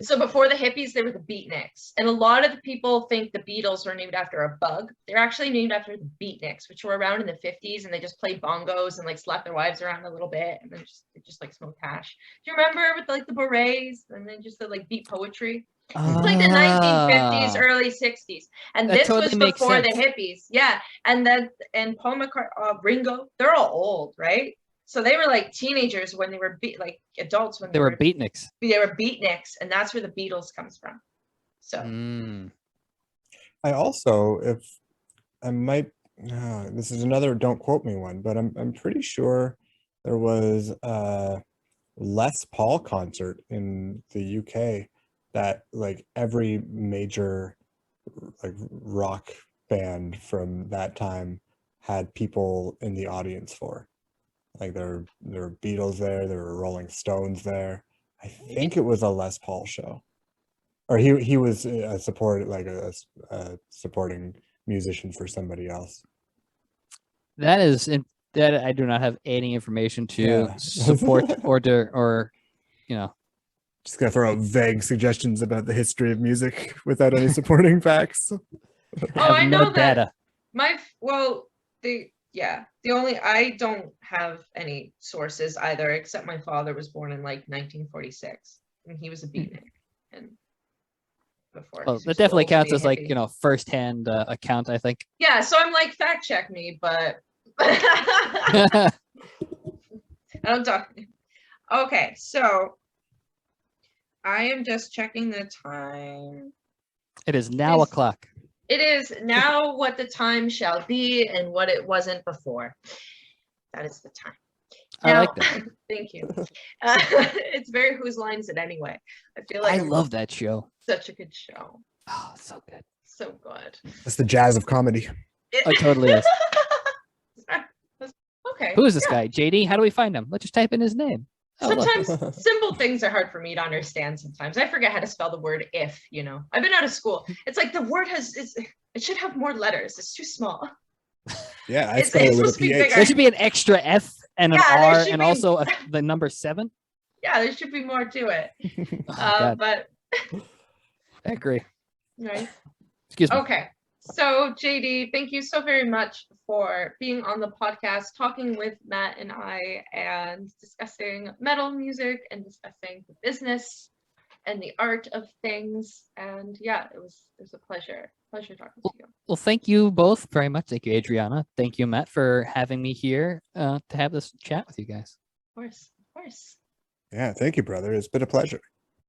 Speaker 1: So before the hippies, they were the beatniks. And a lot of the people think the Beatles were named after a bug. They're actually named after the beatniks, which were around in the 50s, and they just played bongos and like slapped their wives around a little bit, and then just like smoked hash. Do you remember with like the berets and then just the like beat poetry? It's like the 1950s, early 60s. And
Speaker 2: That
Speaker 1: this
Speaker 2: totally
Speaker 1: was
Speaker 2: makes
Speaker 1: before the
Speaker 2: sense.
Speaker 1: hippies. Yeah. And then and Paul McCartney, Ringo, they're all old, right? So they were like teenagers when they were like adults when
Speaker 2: They were beatniks.
Speaker 1: they were beatniks, and that's where the Beatles comes from. So
Speaker 3: I also, if I might, this is another don't quote me one, but I'm pretty sure there was a Les Paul concert in the UK that like every major like rock band from that time had people in the audience for. Like there were Beatles there were Rolling Stones there. I think it was a Les Paul show, or he was a supporting musician for somebody else.
Speaker 2: That I do not have any information to support or you know.
Speaker 3: Just gonna throw out vague suggestions about the history of music without any supporting facts.
Speaker 1: I know
Speaker 2: data.
Speaker 1: I don't have any sources either, except my father was born in like 1946, and he was a beatnik. And before,
Speaker 2: Well, that definitely counts as like, you know, firsthand account, I think.
Speaker 1: Yeah, so I'm like, fact check me, but
Speaker 2: It
Speaker 1: I don't talk. Okay, so I am just checking the time.
Speaker 2: is now
Speaker 1: Yes.
Speaker 2: o'clock.
Speaker 1: It is now what the time shall be and what it wasn't before. That is the time.
Speaker 2: I
Speaker 1: Now,
Speaker 2: like that.
Speaker 1: Thank you. It's very Whose Line Is It Anyway? I feel like
Speaker 2: I love that show.
Speaker 1: such a good show.
Speaker 2: Oh, it's so good.
Speaker 1: So good.
Speaker 3: That's the jazz of comedy.
Speaker 2: It totally is.
Speaker 1: Okay.
Speaker 2: Who is this guy? JD? How do we find him? Let's just type in his name. Oh, look.
Speaker 1: Sometimes simple things are hard for me to understand sometimes. I forget how to spell the word if, you know. I've been out of school. It's like the word it should have more letters. It's too small.
Speaker 3: Yeah, I
Speaker 1: It's
Speaker 3: spell it with
Speaker 1: supposed
Speaker 3: a
Speaker 1: to be
Speaker 3: PH.
Speaker 1: bigger.
Speaker 2: There should be an extra F and an
Speaker 1: Yeah, there
Speaker 2: R
Speaker 1: should
Speaker 2: and
Speaker 1: be-
Speaker 2: also the number 7.
Speaker 1: Yeah, there should be more to it.
Speaker 2: Oh, God.
Speaker 1: But
Speaker 2: I agree.
Speaker 1: right.
Speaker 2: Excuse me.
Speaker 1: Okay. So JD, thank you so very much for being on the podcast, talking with Matt and I, and discussing metal music and discussing the business and the art of things. And yeah, it was a pleasure talking to you.
Speaker 2: Well, thank you both very much. Thank you, Adriana. Thank you, Matt, for having me here to have this chat with you guys.
Speaker 1: Of course.
Speaker 3: Yeah, thank you, brother. It's been a pleasure.